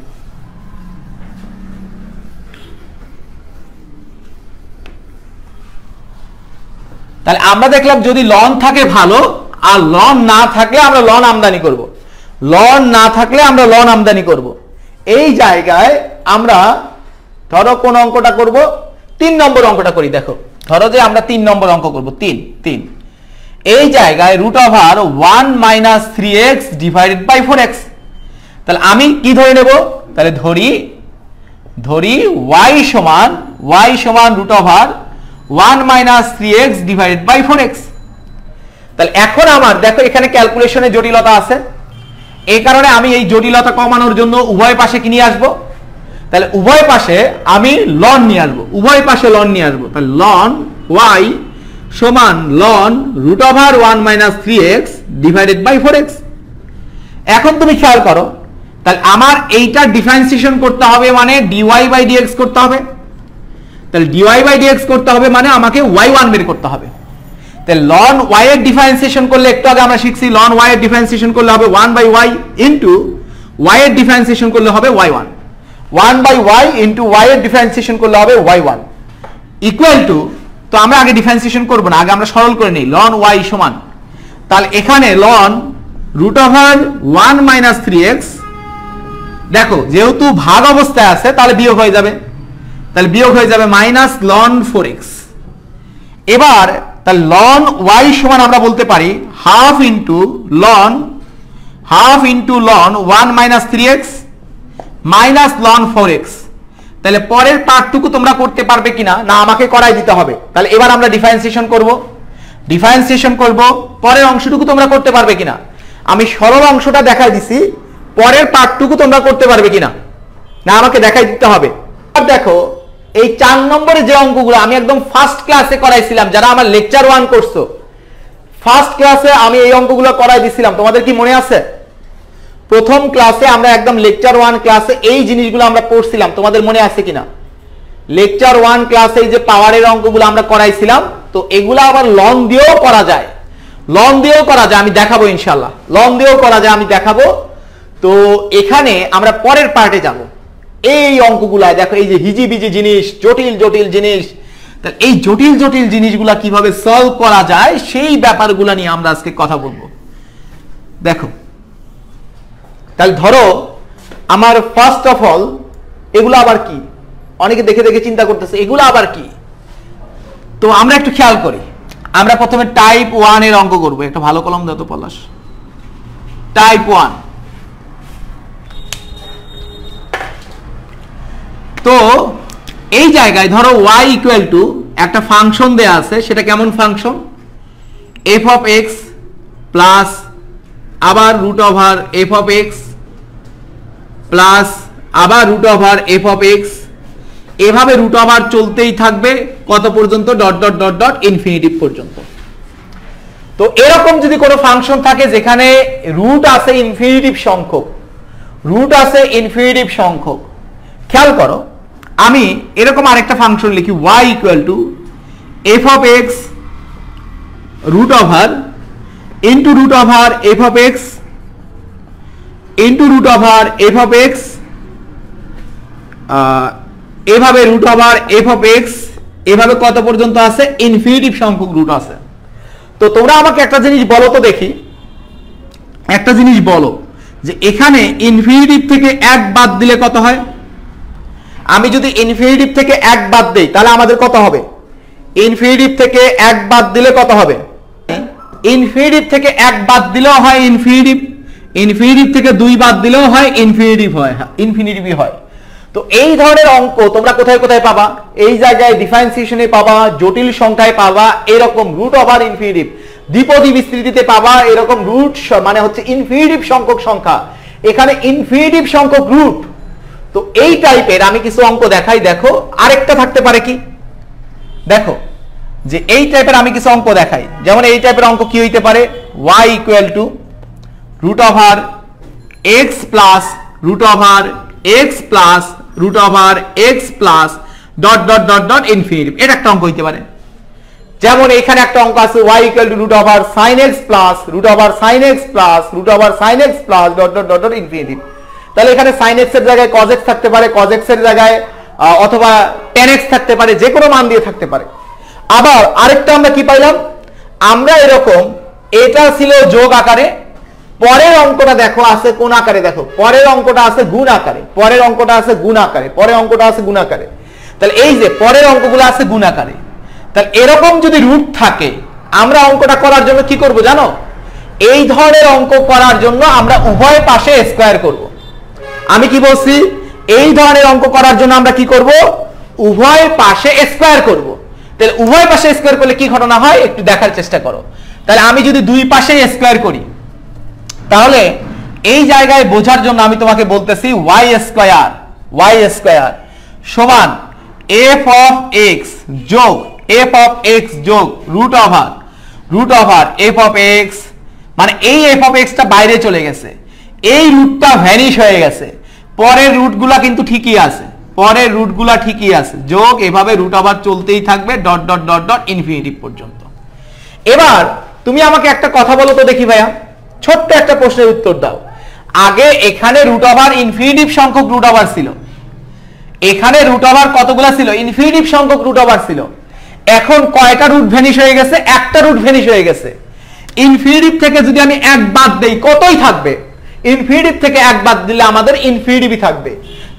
তাহলে আমরা দেখলাম যদি লন থাকে ভালো, আর লন না থাকলে আমরা লন আমদানি করব। লন না থাকলে আমরা লন আমদানি করব। এই জায়গায় আমরা ধরো কোন অঙ্কটা করব, 3 নম্বর অঙ্কটা করি। দেখো ধরো যে আমরা 3 নম্বর অঙ্ক করব, 3। এই জায়গায় root over 1 - 3x divided by 4x। তাহলে আমি কি ধরে নেব? তাহলে ধরি y সমান root over 1 - 3x divided by 4x। তাহলে এখন আমার দেখো এখানে ক্যালকুলেশনে জটিলতা আছে, এই কারণে আমি এই জটিলতা কমানোর জন্য উভয় পাশে কি নিয়ে আসবো? তাহলে উভয় পাশে আমি লন নিয়ে আসবো, উভয় পাশে লন নিয়ে আসবো। তাহলে লন y সমান ln root over 1 - 3x divided by 4x। এখন তুমি খেয়াল করো, তাহলে আমার এইটা ডিফারেন্সিয়েশন করতে হবে, মানে dy বাই dx করতে হবে। তাহলে dy বাই dx করতে হবে মানে আমাকে y1 বের করতে হবে। তাহলে ln y এর ডিফারেন্সিয়েশন করলে, একটু আগে আমরা শিখছি ln y এর ডিফারেন্সিয়েশন করলে হবে 1/y ইনটু y এর ডিফারেন্সিয়েশন করলে হবে y1। 1/y ইনটু y এর ডিফারেন্সিয়েশন করলে হবে y1 ইকুয়াল টু, তো আমরা আগে ডিফারেন্সিয়েশন করব না, আগে আমরা সরল করে নেই। ln y সমান, তাহলে এখানে ln রুট ওভার 1 - 3x, দেখো যেহেতু ভাগ অবস্থায় আছে তাহলে বিয়োগ হয়ে যাবে, তাহলে বিয়োগ হয়ে যাবে মাইনাস ln 4x। এবার তাহলে ln y সমান আমরা বলতে পারি half into ln 1 - 3x minus ln 4x। তাহলে পরের পার্টটুকু তোমরা করতে পারবে কিনা, না আমাকে করাই দিতে হবে। তাহলে এবার আমরা ডিফারেন্সিয়েশন করব, পরের অংশটুকু তোমরা করতে পারবে কিনা। আমি সরল অংশটা দেখাই দিছি, পরের পার্টটুকু তোমরা করতে পারবে কিনা, না আমাকে দেখাই দিতে হবে। আর দেখো এই 4 নম্বরে যে অঙ্কগুলো আমি একদম ফার্স্ট ক্লাসে করাইছিলাম, যারা আমার লেকচার 1 করছো, ফার্স্ট ক্লাসে আমি এই অঙ্কগুলো করাই দিছিলাম, তোমাদের কি মনে আছে? প্রথম ক্লাসে আমরা একদম লেকচার 1 ক্লাসে এই জিনিসগুলো আমরা পড়ছিলাম, তোমাদের মনে আছে কিনা? লেকচার 1 ক্লাসে এই যে পাওয়ারের অঙ্কগুলো আমরা করাইছিলাম, তো এগুলো আবার লন দিয়েও করা যায়, আমি দেখাবো ইনশাআল্লাহ। লন দিয়েও করা যায়, আমি দেখাবো। তো এখানে আমরা পরের পার্টে যাব। এই অঙ্কগুলায় দেখো এই যে হিজিবিজি জিনিস, জটিল জিনিস, তাহলে এই জটিল জিনিসগুলা কিভাবে সলভ করা যায় সেই ব্যাপারগুলো নিয়ে আমরা আজকে কথা বলবো। দেখো তাহলে ধরো আমার ফার্স্ট অফ অল এগুলো আবার কি, অনেকে দেখে চিন্তা করতেছে এগুলো আবার কি। তো আমরা একটু খেয়াল করি, আমরা প্রথমে টাইপ 1 এর অঙ্ক করবো। একটা ভালো কলম দাও তো পলাশ। টাইপ 1, তো এই জায়গায় ধরো y ইকুয়াল টু একটা ফাংশন দেয়া আছে, সেটা কেমন function? f of x plus আবার root over f of x plus আবার root over f of x, এভাবে রুট ওভার চলতেই থাকবে কত পর্যন্ত? Dot dot dot dot infinitive পর্যন্ত। তো এরকম যদি কোনো ফাংশন থাকে যেখানে রুট আছে ইনফিনিটিভ সংখ্যক, খেয়াল করো আমি এরকম আরেকটা ফাংশন লিখি y equal to f of x root over into root over f of x into root over f of x, এভাবে root over f of x, এভাবে কত পর্যন্ত আছে? ইনফিনিটিভ সংখ্যক রুট আছে। তো তোমরা আমাকে একটা জিনিস বলো তো দেখি, একটা জিনিস বলো যে এখানে ইনফিনিটিভ থেকে 1 বাদ দিলে কত হয়? আমি যদি ইনফিনিটিভ থেকে 1 বাদ দেই তাহলে আমাদের কত হবে? ইনফিনিটিভ থেকে 1 বাদ দিলে কত হবে? ইনফিনিটিভ থেকে 1 বাদ দিলেও হয় ইনফিনিটিভ থেকে 2 বাদ দিলেও হয় ইনফিনিটিভই হয়। তো এই ধরনের অঙ্ক তোমরা কোথায় পাবা? এই জায়গায় ডিফারেন্সিয়েশনে পাবা, জটিল সংখ্যায় পাবা, এরকম রুট ওভার ইনফিনিটিভ, দ্বিপদী বিস্তৃতিতে পাবা, এরকম রুট মানে হচ্ছে ইনফিনিটিভ সংখ্যক সংখ্যা, এখানে ইনফিনিটিভ সংখ্যক রুট। তো এই টাইপের আমি কিছু অঙ্ক দেখাই। দেখো আরেকটা থাকতে পারে কি, দেখো যে এই টাইপের আমি কিছু অঙ্ক দেখাই, যেমন এই টাইপের অঙ্ক কি হইতে পারে? y equal to root over x plus root over x plus root over x plus dot dot dot dot infinitive, এটা একটা অঙ্ক হইতে পারে। যেমন এখানে একটা অঙ্ক আছে y equal to root over sin x plus root over sin x plus root over sin x plus dot dot dot dot infinity. তাহলে এখানে sin x এর জায়গায় cos x থাকতে পারে, cos x এর জায়গায় অথবা tan x থাকতে পারে, যে কোনো মান দিয়ে থাকতে পারে। আবার আরেকটা আমরা কি পাইলাম, আমরা এরকম এটা ছিল যোগ আকারে, পরের অঙ্কটা দেখো আছে কোন আকারে, দেখো পরের অঙ্কটা আছে গুণ আকারে, পরের অঙ্কটা আছে গুণ আকারে, পরের অঙ্কটা আছে গুণ আকারে। তাহলে এই যে পরের অঙ্কগুলো আছে গুণ আকারে, তাহলে এরকম যদি রুট থাকে আমরা অঙ্কটা করার জন্য কি করব জানো, এই ধরনের অঙ্ক করার জন্য আমরা উভয় পাশে স্কয়ার করব। আমি কি বলছি, এই ধরনের অঙ্ক করার জন্য আমরা কি করব, উভয় পাশে স্কয়ার করব। তাহলে উভয় পাশে স্কয়ার করলে কি ঘটনা হয় একটু দেখার চেষ্টা করো। তাহলে আমি যদি দুই পাশে স্কয়ার করি, তাহলে এই জায়গায় বোঝার জন্য আমি তোমাকে বলতেছি y স্কয়ার সমান f অফ x যোগ f অফ x যোগ root over f of x, মানে এই f অফ x টা বাইরে চলে গেছে, এই রুটটা ভ্যানিশ হয়ে গেছে, পরের রুটগুলা কিন্তু ঠিকই আছে, পরের রুটগুলা ঠিকই আছে, যোগ এভাবে রুট ওভার চলতেই থাকবে dot dot dot dot infinity পর্যন্ত। এবার তুমি আমাকে একটা কথা বলো তো দেখি ভাইয়া, ছোট্ট একটা প্রশ্নের উত্তর দাও। আগে এখানে রুট ওভার ইনফিনিটিভ সংখ্যক রুট ওভার ছিল, এখানে রুট ওভার কতগুলা ছিল, ইনফিনিটিভ সংখ্যক রুট ওভার ছিল। এখন কয়টা রুট ভ্যানিশ হয়ে গেছে, একটা রুট ভ্যানিশ হয়ে গেছে। ইনফিনিটিভ থেকে যদি আমি এক বাদ দেই কতই থাকবে, ইনফিনিটিভ থেকে এক বাদ দিলে আমাদের ইনফিনিটিভই থাকবে।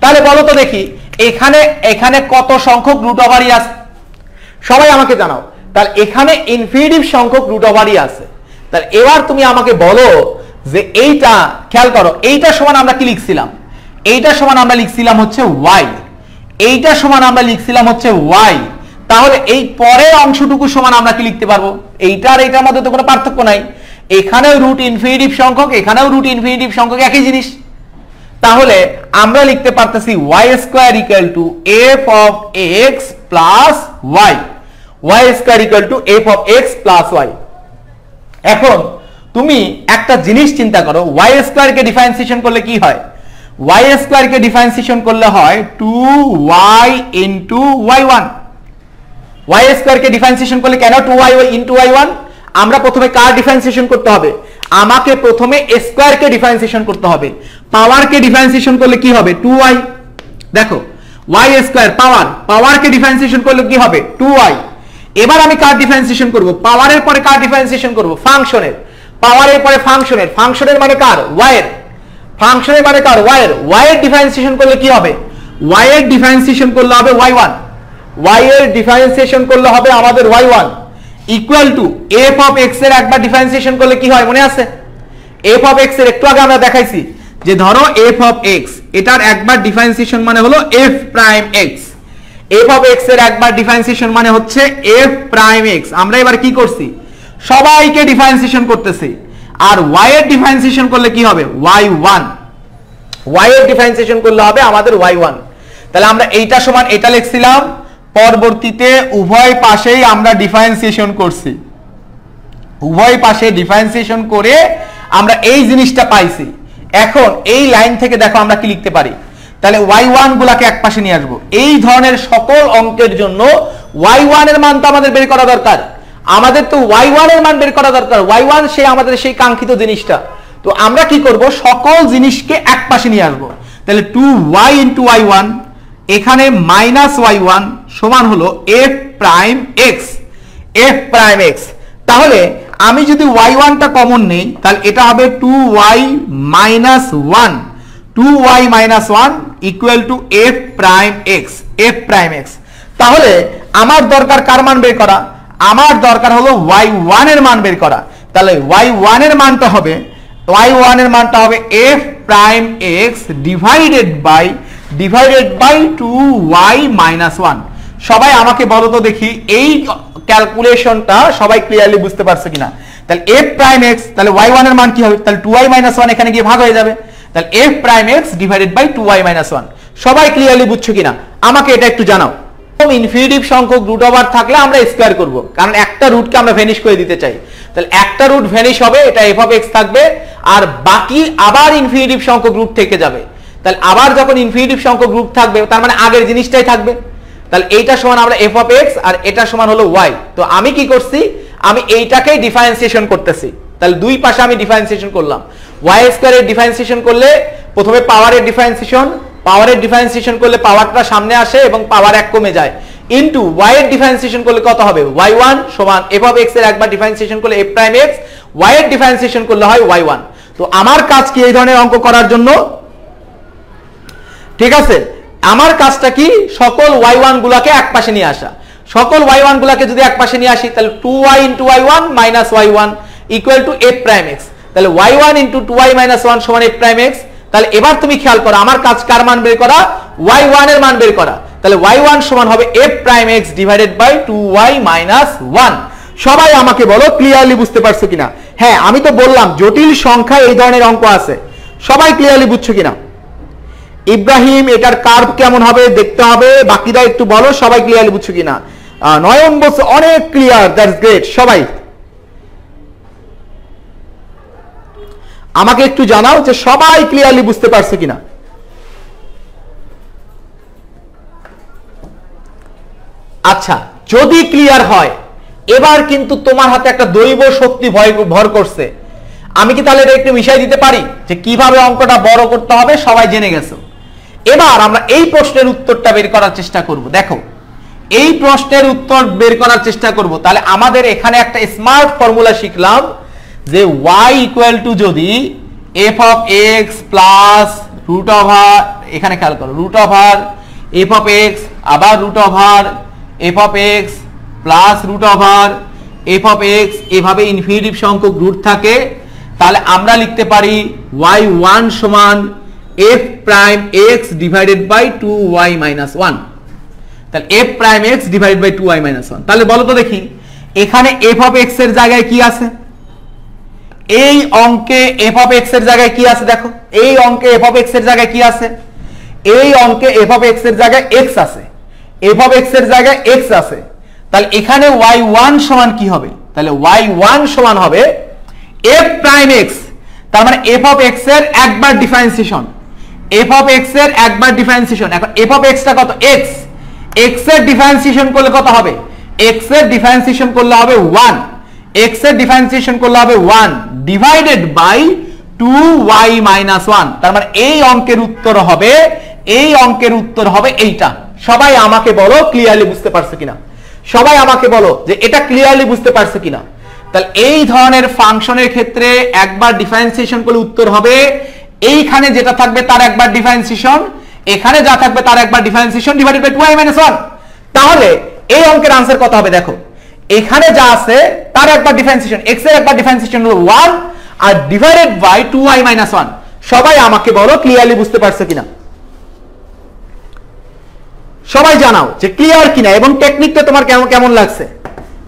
তাহলে বলো তো দেখি এখানে কত সংখ্যক রুট ওভারই আছে, সবাই আমাকে জানাও। তাহলে এখানে ইনফিনিটিভ সংখ্যক রুট ওভারই আছে। তাহলে এবার তুমি আমাকে বলো যে এইটা খেয়াল করো, এইটা সমান আমরা কি লিখছিলাম, এইটা সমান আমরা লিখছিলাম হচ্ছে y, এইটা সমান আমরা লিখছিলাম হচ্ছে y। তাহলে এই পরের অংশটুকু সমান আমরা কি লিখতে পারবো, এইটা আর এইটার মধ্যে তো কোনো পার্থক্য নাই, এখানেও রুট ইনফিনিটিভ সংখ্যক, এখানেও রুট ইনফিনিটিভ সংখ্যক, একই জিনিস। তাহলে আমরা লিখতে পারতেছি y square equal to f of x plus y, y square equal to f of x plus y। এখন তুমি একটা জিনিস চিন্তা করো, y স্কয়ার কে ডিফারেন্সিয়েশন করলে কি হয়, y স্কয়ার কে ডিফারেন্সিয়েশন করলে হয় 2y into y1। y square কে ডিফারেন্সিয়েশন করলে কেন 2y ইনটু y1, আমরা প্রথমে কার ডিফারেন্সিয়েশন করতে হবে, আমাকে প্রথমে স্কয়ার কে ডিফারেন্সিয়েশন করতে হবে। পাওয়ার কে ডিফারেন্সিয়েশন করলে কি হবে 2y, দেখো y স্কয়ার পাওয়ার কে ডিফারেন্সিয়েশন করলে কি হবে 2y। এবার আমি কার ডিফারেন্সিয়েশন করব, পাওয়ারের পরে কার ডিফারেন্সিয়েশন করব, ফাংশনের, পাওয়ারের পরে ফাংশনের, ফাংশনের মানে কার y এর, ফাংশনের মানে কার y এর, y এর ডিফারেন্সিয়েশন করলে কি হবে, y এর ডিফারেন্সিয়েশন করলে হবে y1, y এর ডিফারেন্সিয়েশন করলে হবে আমাদের y1 equal to f of x এর একবার ডিফারেন্সিয়েশন করলে কি হয় মনে আছে, f অফ x এর একটু আগে আমরা দেখাইছি যে ধরো f অফ x এটার একবার ডিফারেন্সিয়েশন মানে হলো f prime x, f of x এর একবার ডিফারেন্সিয়েশন মানে হচ্ছে f প্রাইম x। আমরা এবার কি করছি, সবাইকে ডিফারেন্সিয়েশন করতেছি, আর y এর ডিফারেন্সিয়েশন করলে কি হবে y1, y এর ডিফারেন্সিয়েশন করলে হবে আমাদের y1। তাহলে আমরা এইটা সমান এটা লিখছিলাম, পরবর্তীতে উভয় পাশেই আমরা ডিফারেন্সিয়েশন করছি, উভয় পাশে ডিফারেন্সিয়েশন করে আমরা এই জিনিসটা পাইছি। এখন এই লাইন থেকে দেখো আমরা কি লিখতে পারি, তাহলে y1 গুলাকে এক পাশে নিয়ে আসবো। এই ধরনের সকল অঙ্কের জন্য y1 এর মান তো আমাদের বের করা দরকার, আমাদের তো y1 এর মান বের করা দরকার, y1 সে আমাদের সেই কাঙ্ক্ষিত জিনিসটা। তো আমরা কি করব, সকল জিনিসকে এক পাশে নিয়ে আসবো। তাহলে 2y ইনটু y1, এখানে মাইনাস y1 সমান হলো f prime x, f prime x। তাহলে আমি যদি y1 টা কমন নেই তাহলে এটা হবে 2y minus 1, 2y minus 1 equal to f prime x, f prime x। তাহলে আমার দরকার কার মান বের করা, আমার দরকার হলো y1 এর মান বের করা। তাহলে y1 এর মানটা হবে, y1 এর মানটা হবে f prime x divided by 2y minus 1। সবাই আমাকে বলো তো দেখি এই ক্যালকুলেশনটা সবাই ক্লিয়ারলি বুঝতে পারছে কিনা। তাহলে f প্রাইম x, তাহলে y1 এর মান কি হবে, তাহলে 2y মাইনাস 1 এখানে গিয়ে ভাগ হয়ে যাবে, তাহলে f prime x divided by 2y minus 1। সবাই ক্লিয়ারলি বুঝছো কিনা আমাকে এটা একটু জানাও। ইনফিনিটিভ সংখ্যক রুট ওভার থাকলে আমরা স্কয়ার করব, কারণ একটা রুটকে আমরা ভ্যানিশ করে দিতে চাই। তাহলে একটা রুট ভ্যানিশ হবে, এটা f অফ x থাকবে, আর বাকি আবার ইনফিনিটিভ সংখ্যক রুট থেকে যাবে। তাহলে আবার যখন ইনফিনিটিভ সংখ্যক রুট থাকবে তার মানে আগের জিনিসটাই থাকবে। তাহলে এইটা সমান আমরা f অফ x আর এটা সমান হলো y। তো আমি কি করছি, আমি এইটাকেই ডিফারেন্সিয়েশন করতেছি। তাহলে দুই পাশে আমি ডিফারেন্সিয়েশন করলাম। y স্কয়ারের ডিফারেন্সিয়েশন করলে প্রথমে পাওয়ারের ডিফারেন্সিয়েশন করলে পাওয়ারটা সামনে আসে এবং পাওয়ার 1 কমে যায়, ইনটু y এর ডিফারেন্সিয়েশন করলে কত হবে, y1 সমান f অফ x এর একবার ডিফারেন্সিয়েশন করলে f প্রাইম x, y এর ডিফারেন্সিয়েশন করলে হয় y1। তো আমার কাজ কি এই ধরনের অঙ্ক করার জন্য, ঠিক আছে, আমার কাজটা কি, সকল y1 গুলাকে এক পাশে নিয়ে আসা। সকল y1 গুলাকে যদি এক পাশে নিয়ে আসি তাহলে 2y * y1 - y1 = f prime x। তাহলে y1 * 2y - 1 সমান f প্রাইম x। তাহলে এবার তুমি খেয়াল করো, আমার কাজ কার মান বের করা, y1 এর মান বের করা। তাহলে y1 সমান হবে f prime x divided by 2y - 1। সবাই আমাকে বলো ক্লিয়ারলি বুঝতে পারছো কিনা? হ্যাঁ, আমি তো বললাম জটিল সংখ্যা এই ধরনের অঙ্ক আছে। সবাই ক্লিয়ারলি বুঝছো কিনা? ইব্রাহিম, এটার কার্ভ কেমন হবে দেখতে হবে, বাকিরা একটু বলো সবাই ক্লিয়ারলি বুঝছো কিনা। নয়ন বলছে অনেক ক্লিয়ার, দ্যাটস গ্রেট। সবাই আমাকে একটু জানাও যে সবাই ক্লিয়ারলি বুঝতে পারছে কিনা। আচ্ছা, যদি ক্লিয়ার হয়, এবার কিন্তু তোমার হাতে একটা দৈব শক্তি ভর করছে। আমি কি তাহলে এটা একটু মিশাই দিতে পারি যে কিভাবে অঙ্কটা বড় করতে হবে, সবাই জেনে গেছো। এবার আমরা এই প্রশ্নের উত্তরটা বের করার চেষ্টা করব। দেখো, এই প্রশ্নের উত্তর বের করার চেষ্টা করব। তাহলে আমাদের এখানে একটা স্মার্ট ফর্মুলা শিখলাম যে y = যদি f of x plus root over, এখানে খেয়াল করো, root over f of x আবার root over f of x plus root over f of x এভাবে ইনফিনিটিভ সংখ্যক রুট থাকে, তাহলে আমরা লিখতে পারি y1 সমান f prime x divided by 2y - 1। তাহলে f prime x divided by 2y - 1। তাহলে বলো তো দেখি, এখানে f অফ x এর জায়গায় কি আছে, এই অঙ্কে f অফ x এর জায়গায় কি আছে, দেখো এই অঙ্কে f অফ x এর জায়গায় কি আছে, এই অঙ্কে f অফ x এর জায়গায় x আছে, f অফ x এর জায়গায় x আছে। তাহলে এখানে y1 সমান কি হবে, তাহলে y1 সমান হবে f প্রাইম x, তার মানে f অফ x এর একবার ডিফারেন্সিয়েশন, f অফ x এর একবার ডিফারেন্সিয়েশন। এখন f অফ x টা কত, x, x এর ডিফারেন্সিয়েশন করলে কত হবে, x এর ডিফারেন্সিয়েশন করলে হবে 1, x এর ডিফারেন্সিয়েশন করলে হবে 1 ডিভাইডেড বাই 2y - 1। তার মানে এই অঙ্কের উত্তর হবে, এই অঙ্কের উত্তর হবে এইটা। সবাই আমাকে বলো ক্লিয়ারলি বুঝতে পারছো কিনা, সবাই আমাকে বলো যে এটা ক্লিয়ারলি বুঝতে পারছো কিনা। তাহলে এই ধরনের ফাংশনের ক্ষেত্রে একবার ডিফারেন্সিয়েশন করলে উত্তর হবে এইখানে যেটা থাকবে তার একবার ডিফারেন্সিয়েশন, এখানে যা থাকবে তার একবার ডিফারেন্সিয়েশন ডিভাইডেড বাই 2y - 1। তাহলে এই অঙ্কের आंसर কত হবে, দেখো এখানে যা আছে তার একবার ডিফারেন্সিয়েশন, x এর একবার ডিফারেন্সিয়েশন হলো 1 আর ডিভাইডেড বাই 2y - 1। সবাই আমাকে বলো ক্লিয়ারলি বুঝতে পারছো কিনা, সবাই জানাও যে ক্লিয়ার কিনা এবং টেকনিকটা তোমার কেমন কেমন লাগছে।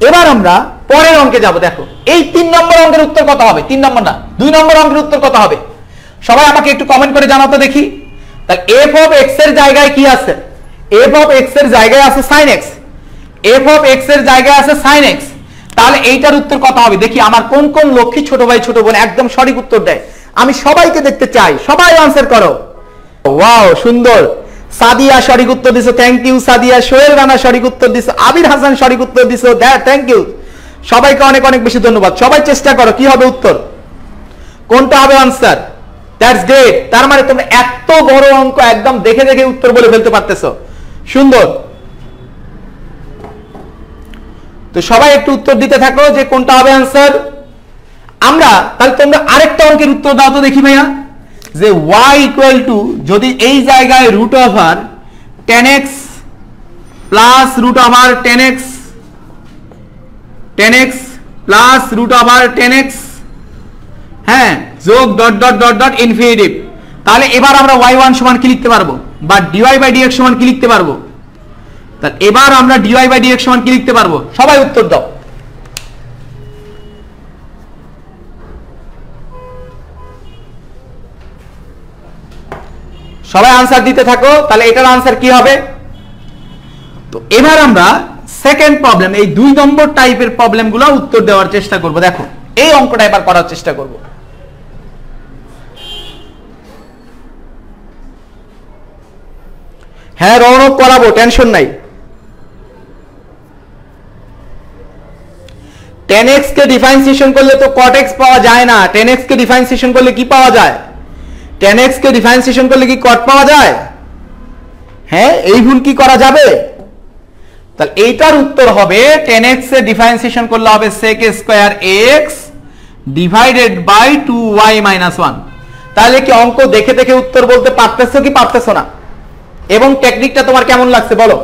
এবার আমরা পরের অঙ্কে যাব। দেখো এই 3 নম্বর অঙ্কের উত্তর কত হবে, 3 নম্বর না 2 নম্বর অঙ্কের উত্তর কত হবে, সবাই আমাকে একটু কমেন্ট করে জানাও তো দেখি। তাহলে f অফ x এর জায়গায় কি আছে, f অফ x এর জায়গায় আছে sin x, f of x এর জায়গায় আছে sin x। তাহলে এইটার উত্তর কত হবে দেখি, আমার কোন কোন লক্ষ্মী ছোট ভাই ছোট বোন একদম সঠিক উত্তর দেয়, আমি সবাইকে দেখতে চাই, সবাই आंसर করো। ওয়াও সুন্দর, সাদিয়া সঠিক উত্তর দিছো, থ্যাংক ইউ সাদিয়া। সোহেল রানা সঠিক উত্তর দিছো, আবির হাসান সঠিক উত্তর দিছো, থ্যাংক ইউ, সবাইকে অনেক অনেক বেশি ধন্যবাদ। সবাই চেষ্টা করো কি হবে উত্তর, কোনটা হবে आंसर, দ্যাটস গ্রেট। তার মানে তোমরা এত বড় অঙ্ক একদম দেখে দেখে উত্তর বলে ফেলতে পারতেছো, সুন্দর। তো সবাই একটু উত্তর দিতে থাকো যে কোনটা হবে आंसर। আমরা তাহলে তোমরা আরেকটা অঙ্কের উত্তর দাও তো দেখি ভাইয়া, যে y = যদি এই জায়গায় root over 10x plus root over 10x plus root over 10x, হ্যাঁ, যোগ dot dot dot dot infinitive. তাহলে এবার আমরা y1 সমান কি লিখতে পারবো, বা dy/dx সমান কি লিখতে পারবো, তাহলে এবার আমরা dy/dx সমান কি লিখতে পারবো, সবাই উত্তর দাও। সবাই आंसर দিতে থাকো, তাহলে এটার आंसर কি হবে। তো এবার আমরা সেকেন্ড প্রবলেম, এই 2 নম্বর টাইপের প্রবলেমগুলো উত্তর দেওয়ার চেষ্টা করব। দেখো এই অঙ্কটা এবার করার চেষ্টা করব। হ্যাঁ রৌনক করাবো, টেনশন নাই, 10x কে ডিফারেন্সিয়েশন করলে তো cot x পাওয়া যায় না, 10x কে ডিফারেন্সিয়েশন করলে কি পাওয়া যায়? 10x কে ডিফারেন্সিয়েশন করলে কি cot পাওয়া যায়? হ্যাঁ, এই ভুল কি করা যাবে? তাহলে এইটার উত্তর হবে 10x এর ডিফারেন্সিয়েশন করলে হবে sec square x divided by 2y minus 1। তাহলে কি অঙ্ক দেখে দেখে উত্তর বলতে পারতেছো কি পারতেছো না? এবং টেকনিকটা তোমার কেমন লাগছে বলো?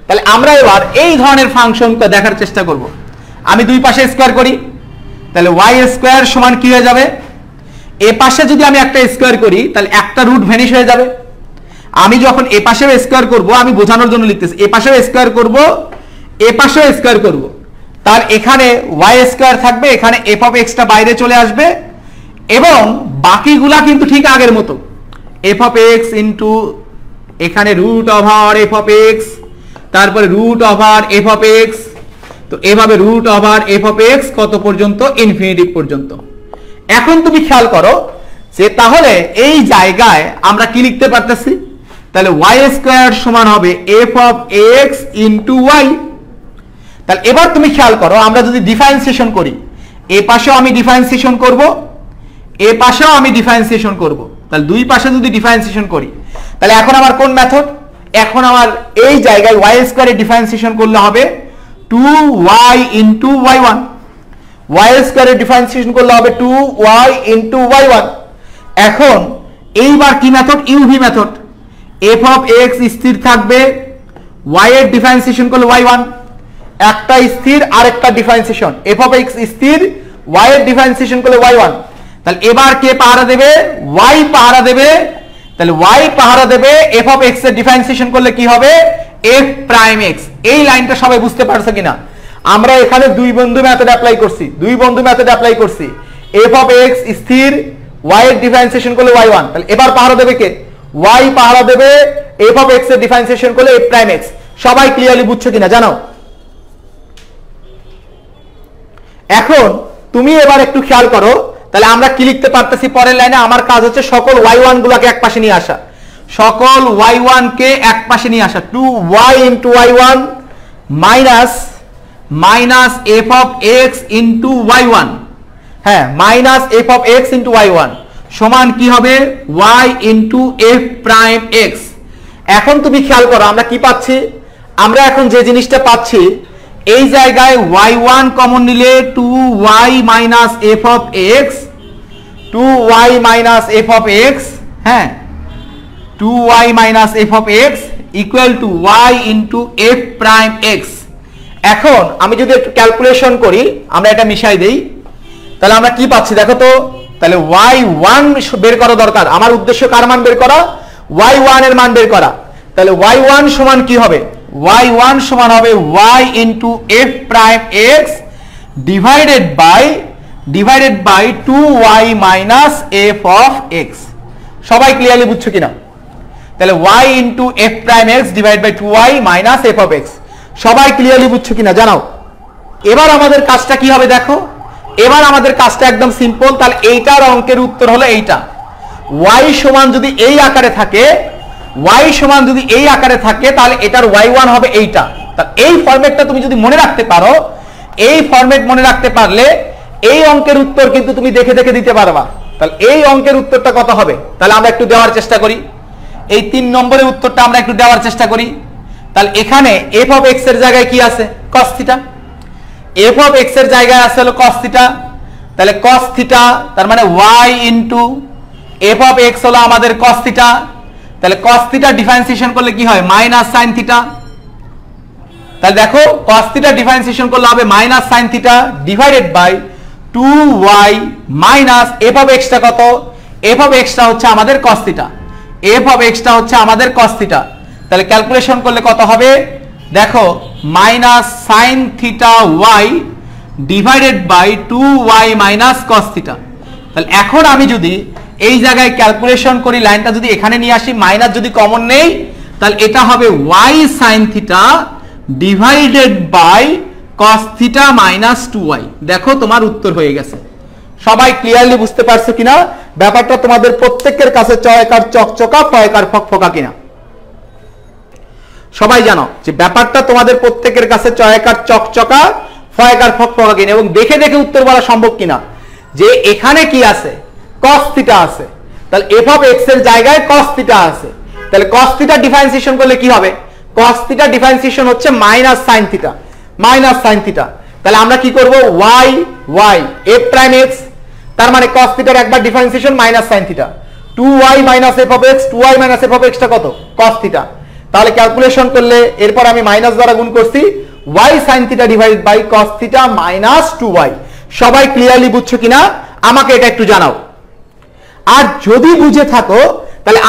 তাহলে আমরা এবার এই ধরনের ফাংশনকে দেখার চেষ্টা করব। আমি দুই পাশে স্কয়ার করি, তাহলে y স্কয়ার সমান কি হয়ে যাবে? এ পাশে যদি আমি একটা স্কয়ার করি তাহলে একটা রুট ভ্যানিশ হয়ে যাবে। আমি যখন এ পাশেও স্কয়ার করব, আমি বোঝানোর জন্য লিখতেছি, এ পাশেও স্কয়ার করব, এ পাশেও স্কয়ার করব, তার এখানে y স্কয়ার থাকবে, এখানে f অফ x টা বাইরে চলে আসবে এবং বাকিগুলা কিন্তু ঠিক আগের মতো f অফ x ইনটু এখানে root over f of x, তারপরে root over f of x, তো এভাবে root over f of x কত পর্যন্ত? ইনফিনিটি পর্যন্ত। এখন তুমি খেয়াল করো যে তাহলে এই জায়গায় আমরা কি লিখতে পারতেছি? তাহলে y স্কয়ার সমান হবে f of x into y। তাহলে এবার তুমি খেয়াল করো, আমরা যদি ডিফারেন্সিয়েশন করি, এ পাশেও আমি ডিফারেন্সিয়েশন করব, এ পাশেও আমি ডিফারেন্সিয়েশন করব, তাহলে দুই পাশে যদি ডিফারেন্সিয়েশন করি তাহলে এখন আমার কোন মেথড? এখন আমার এই জায়গায় y স্কয়ারের ডিফারেন্সিয়েশন করলে হবে 2y into y1, y স্কয়ারের differentiation করলে হবে 2y ইনটু y1। এখন এইবার কি method? UV method. f of x স্থির থাকবে, y এর ডিফারেন্সিয়েশন করলে y1, একটা স্থির আরেকটা ডিফারেন্সিয়েশন, f অফ x স্থির, y এর ডিফারেন্সিয়েশন করলে y1। তাহলে এবার কে পাহারা দেবে? y পাহারা দেবে। তাহলে y পাহারা দেবে, f অফ x এর ডিফারেন্সিয়েশন করলে কি হবে? f prime x। এই লাইনটা সবাই বুঝতে পারছো কিনা? আমরা এখানে দুই বন্ধু মেথড অ্যাপ্লাই করছি, f অফ x স্থির, y এর ডিফারেন্সিয়েশন করলে y1। তাহলে এবার পাহারা দেবে কে? y পাহারা দেবে f অফ x এর ডিফারেন্সিয়েশন করলে f প্রাইম x। সবাই ক্লিয়ারলি বুঝছো কিনা জানো? এখন তুমি এবার একটু খেয়াল করো, তাহলে আমরা কি লিখতে পারতেছি পরের লাইনে? আমার কাজ হচ্ছে সকল y1 গুলাকে এক পাশে নিয়ে আসা, সকল y1 কে এক পাশে নিয়ে আসা। 2y into y1 minus minus f of x into y1, হ্যাঁ, minus f of x into y1 সমান কি হবে? y into f prime x। এখন তুমি খেয়াল করো আমরা কি পাচ্ছি? আমরা এখন যে জিনিসটা পাচ্ছি, এই জায়গায় y1 কমন নিলে 2y minus f of x, 2y minus f of x, হ্যাঁ, 2y minus f of x equal to y into f prime x। এখন আমি যদি একটু ক্যালকুলেশন করি, আমরা এটা মিশাই দেই, তাহলে আমরা কি পাচ্ছি দেখো তো? তাহলে y1 বের করা দরকার, আমার উদ্দেশ্য কার মান বের করা? y1 এর মান বের করা। তাহলে y1 সমান কি হবে? y1 সমান হবে y into f prime x divided by 2y minus f of x। সবাই ক্লিয়ারলি বুঝছো কিনা? তাহলে y into f prime x divide by 2y minus f of x। সবাই ক্লিয়ারলি বুঝছো কিনা জানাও? এবার আমাদের কাজটা কি হবে দেখো? এবার আমাদের কাজটা একদম সিম্পল। তাহলে এইটার অঙ্কের উত্তর হলো এইটা। y সমান যদি এই আকারে থাকে, তাহলে এটার y1 হবে এইটা। তাহলে এই ফরম্যাটটা তুমি যদি মনে রাখতে পারো, এই ফরম্যাট মনে রাখতে পারলে এই অঙ্কের উত্তর কিন্তু তুমি দেখে দেখে দিতে পারবা। তাহলে এই অঙ্কের উত্তরটা কত হবে? তাহলে আমরা একটু দেওয়ার চেষ্টা করি, এই 3 নম্বরের উত্তরটা আমরা একটু দেওয়ার চেষ্টা করি। তাহলে এখানে f অফ x এর জায়গায় কি আছে? cos theta. f of x এর জায়গায় আছে হলো cos থিটা। তাহলে cos থিটা তার মানে y into f of x হলো আমাদের cos থিটা। তাহলে cos থিটা ডিফারেন্সিয়েশন করলে কি হয়? Minus sin theta. তাহলে দেখো cos থিটা ডিফারেন্সিয়েশন করলে হবে minus sin theta divided by 2y minus f of x টা কত? f অফ x টা হচ্ছে আমাদের cos theta, f of x টা হচ্ছে আমাদের cos থিটা। তাহলে ক্যালকুলেশন করলে কত হবে দেখো? Minus sin theta y divided by 2y minus cos theta. তাহলে এখন আমি যদি এই জায়গায় ক্যালকুলেশন করি, লাইনটা যদি এখানে নিয়ে আসি, মাইনাস যদি কমন নেই, তাহলে এটা হবে y sin theta divided by cos theta minus 2y। দেখো তোমার উত্তর হয়ে গেছে। সবাই ক্লিয়ারলি বুঝতে পারছো কিনা? ব্যাপারটা তোমাদের প্রত্যেকের কাছে চয়কার চকচকা, ফয়কার ফকফকা কিনা? সবাই জানো যে ব্যাপারটা তোমাদের প্রত্যেকের কাছে চয়কার চকচকা, ফয়কার ফক ফকাকিন, এবং দেখে দেখে উত্তর বলা সম্ভব কিনা যে এখানে কি আছে, cos থিটা আছে, তাহলে f অফ x এর জায়গায় cos থিটা আছে, তাহলে cos থিটা ডিফারেন্সিয়েশন করলে কি হবে, cos থিটা ডিফারেন্সিয়েশন হচ্ছে minus sin theta, minus sin theta. তাহলে আমরা কি করব, y y f prime x, তার মানে cos থিটার একবার differentiation minus sin theta, 2y minus f of x, 2y minus f of x টা কত, cos থিটা। তাহলে ক্যালকুলেশন করলে এরপর আমি মাইনাস দ্বারা গুণ করছি, y sin theta divided by cos theta minus 2y। সবাই ক্লিয়ারলি বুঝছো কিনা আমাকে এটা একটু জানাও। আর যদি বুঝে থাকো তাহলে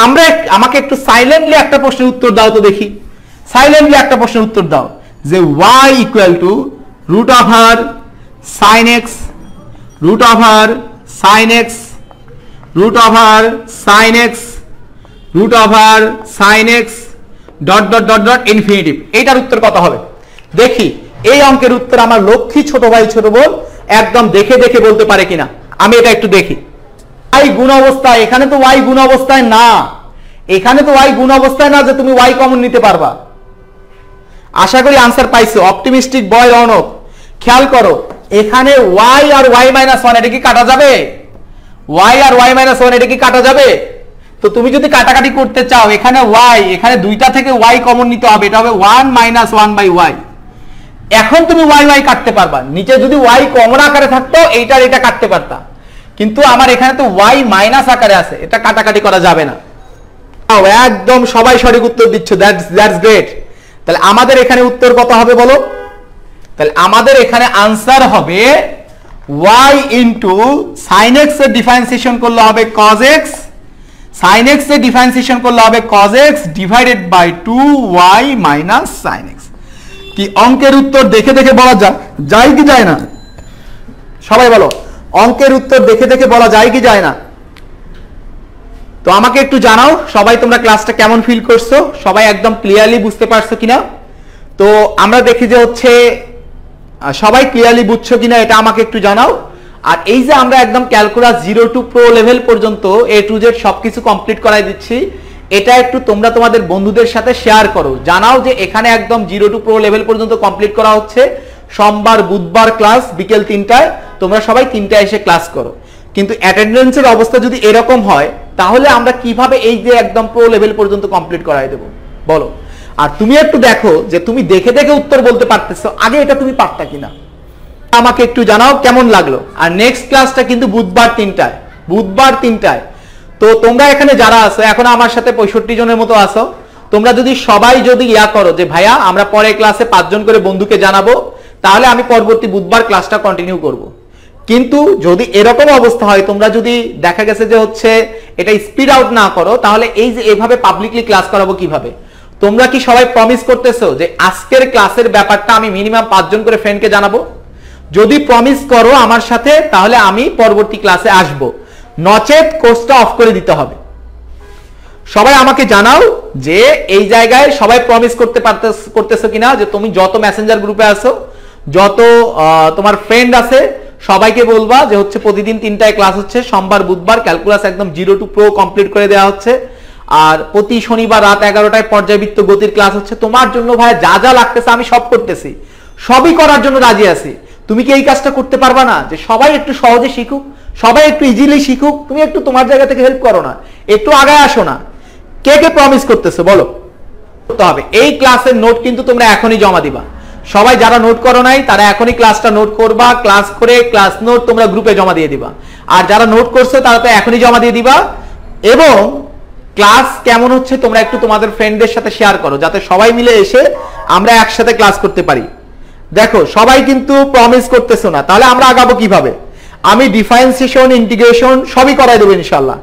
আমাকে একটু সাইলেন্টলি একটা প্রশ্নের উত্তর দাও তো দেখি, সাইলেন্টলি একটা প্রশ্নের উত্তর দাও যে y equal to root over sin x, root over sin x, root over sin x, root over sin x dot dot dot dot infinitive. এইটার উত্তর কত হবে দেখি। এই অঙ্কের উত্তর আমার লক্ষ্মী ছোট ভাই ছোট বোন একদম দেখে দেখে বলতে পারে কিনা, আমি এটা একটু দেখি। y গুণ অবস্থায়, এখানে তো y গুণ অবস্থায় না, এখানে তো y গুণ অবস্থায় না যে তুমি y কমন নিতে পারবা। আশা করি আনসার পাইছো, অপটিমিস্টিক বয় রৌনক। খেয়াল করো এখানে y আর y মাইনাস 1 এটা কি কাটা যাবে, y আর y মাইনাস 1 এটা কি কাটা যাবে। তো তুমি যদি কাটাকাটি করতে চাও এখানে y, এখানে দুইটা থেকে y কমন নিতে হবে, এটা হবে 1 মাইনাস 1 বাই y। এখন তুমি y y কাটতে পারবা, নিচে যদি y কমন আকারে থাকতো এইটার এটা কাটতে পারতা, কিন্তু আমার এখানে তো y মাইনাস আকারে আছে, এটা কাটাকাটি করা যাবে না। একদম সবাই সঠিক উত্তর দিচ্ছ, দ্যাটস গ্রেট। তাহলে আমাদের এখানে উত্তর কত হবে বলো, তাহলে আমাদের এখানে আনসার হবে y ইনটু sin x এর ডিফারেন্সিয়েশন করলে হবে cos x, sin x এর ডিফারেন্সিয়েশন করলে হবে cos x divided by 2y minus sin x। কি অঙ্কের উত্তর দেখে দেখে বলা যায় কি যায় না, সবাই বলো অঙ্কের উত্তর দেখে দেখে বলা যায় কি যায় না। তো আমাকে একটু জানাও সবাই তোমরা ক্লাসটা কেমন ফিল করছো, সবাই একদম ক্লিয়ারলি বুঝতে পারছো কিনা। তো আমরা দেখি যে হচ্ছে সবাই ক্লিয়ারলি বুঝছো কিনা এটা আমাকে একটু জানাও। আর এই যে আমরা একদম ক্যালকুলাস 0 টু প্রো লেভেল পর্যন্ত A to Z সবকিছু কমপ্লিট করাই দিচ্ছি, এটা একটু তোমরা তোমাদের বন্ধুদের সাথে শেয়ার করো, জানাও যে এখানে একদম 0 টু প্রো লেভেল পর্যন্ত কমপ্লিট করা হচ্ছে। সোমবার বুধবার ক্লাস বিকেল 3টায়, তোমরা সবাই 3টায় এসে ক্লাস করো। কিন্তু অ্যাটেন্ডেন্সের অবস্থা যদি এরকম হয় তাহলে আমরা কিভাবে এই যে একদম প্রো লেভেল পর্যন্ত কমপ্লিট করাই দেব বলো। আর তুমি একটু দেখো যে তুমি দেখে দেখে উত্তর বলতে পারতেছো, আগে এটা তুমি পারতা কিনা আমাকে একটু জানাও কেমন লাগলো। আর নেক্সট ক্লাসটা কিন্তু বুধবার 3টায়, বুধবার 3টায়। তো তোমরা এখানে যারা আছো এখন আমার সাথে 65 জনের মতো আছো, তোমরা যদি সবাই যদি ইয়া করো যে ভাইয়া আমরা পরে ক্লাসে 5 জন করে বন্ধুকে জানাবো, তাহলে আমি পরবর্তী বুধবার ক্লাসটা কন্টিনিউ করব। কিন্তু যদি এরকম অবস্থা হয় তোমরা যদি দেখা গেছে যে হচ্ছে এটা স্পিড আউট না করো, তাহলে এই যে এভাবে পাবলিকলি ক্লাস করাবো কিভাবে। তোমরা কি সবাই প্রমিস করতেছো যে আজকের ক্লাসের ব্যাপারটা আমি মিনিমাম 5 জন করে ফ্রেন্ডকে জানাবো? যদি প্রমিস করো আমার সাথে তাহলে আমি পরবর্তী ক্লাসে আসব, নচেত কোর্সটা অফ করে দিতে হবে। সবাই আমাকে জানাও যে এই জায়গায় সবাই প্রমিস করতেছো কিনা যে তুমি যত মেসেঞ্জার গ্রুপে আছো, যত তোমার ফ্রেন্ড আছে সবাইকে বলবা যে হচ্ছে প্রতিদিন 3টায় ক্লাস হচ্ছে, সোমবার বুধবার ক্যালকুলাস একদম 0 টু প্রো কমপ্লিট করে দেওয়া হচ্ছে। আর প্রতি শনিবার রাত 11টায় পর্যায়বৃত্ত গতির ক্লাস হচ্ছে। তোমার জন্য ভাই যা যা লাগতেছে আমি সব করতেছি, সবই করার জন্য রাজি আছি। তুমি কি এই কাজটা করতে পারবা না যে সবাই একটু সহজে শিখুক, সবাই একটু ইজিলি শিখুক? তুমি একটু তোমার জায়গা থেকে হেল্প করো না, একটু আগায় আসো না। কে কে প্রমিস করতেছো বলো? করতে হবে। এই ক্লাসের নোট কিন্তু তোমরা এখনই জমা দিবা। সবাই যারা নোট করো নাই তারা এখনই ক্লাসটা নোট করবা, ক্লাস করে ক্লাস নোট তোমরা গ্রুপে জমা দিয়ে দিবা। আর যারা নোট করছো তারা তো এখনই জমা দিয়ে দিবা। এবং ক্লাস কেমন হচ্ছে তোমরা একটু তোমাদের ফ্রেন্ডদের সাথে শেয়ার করো, যাতে সবাই মিলে এসে আমরা একসাথে ক্লাস করতে পারি। দেখো সবাই কিন্তু প্রমিস করতেছো না, তাহলে আমরা আগাবো কিভাবে? আমি ডিফারেন্সিয়েশন, ইন্টিগ্রেশন সবই করাই দেবো ইনশাআল্লাহ।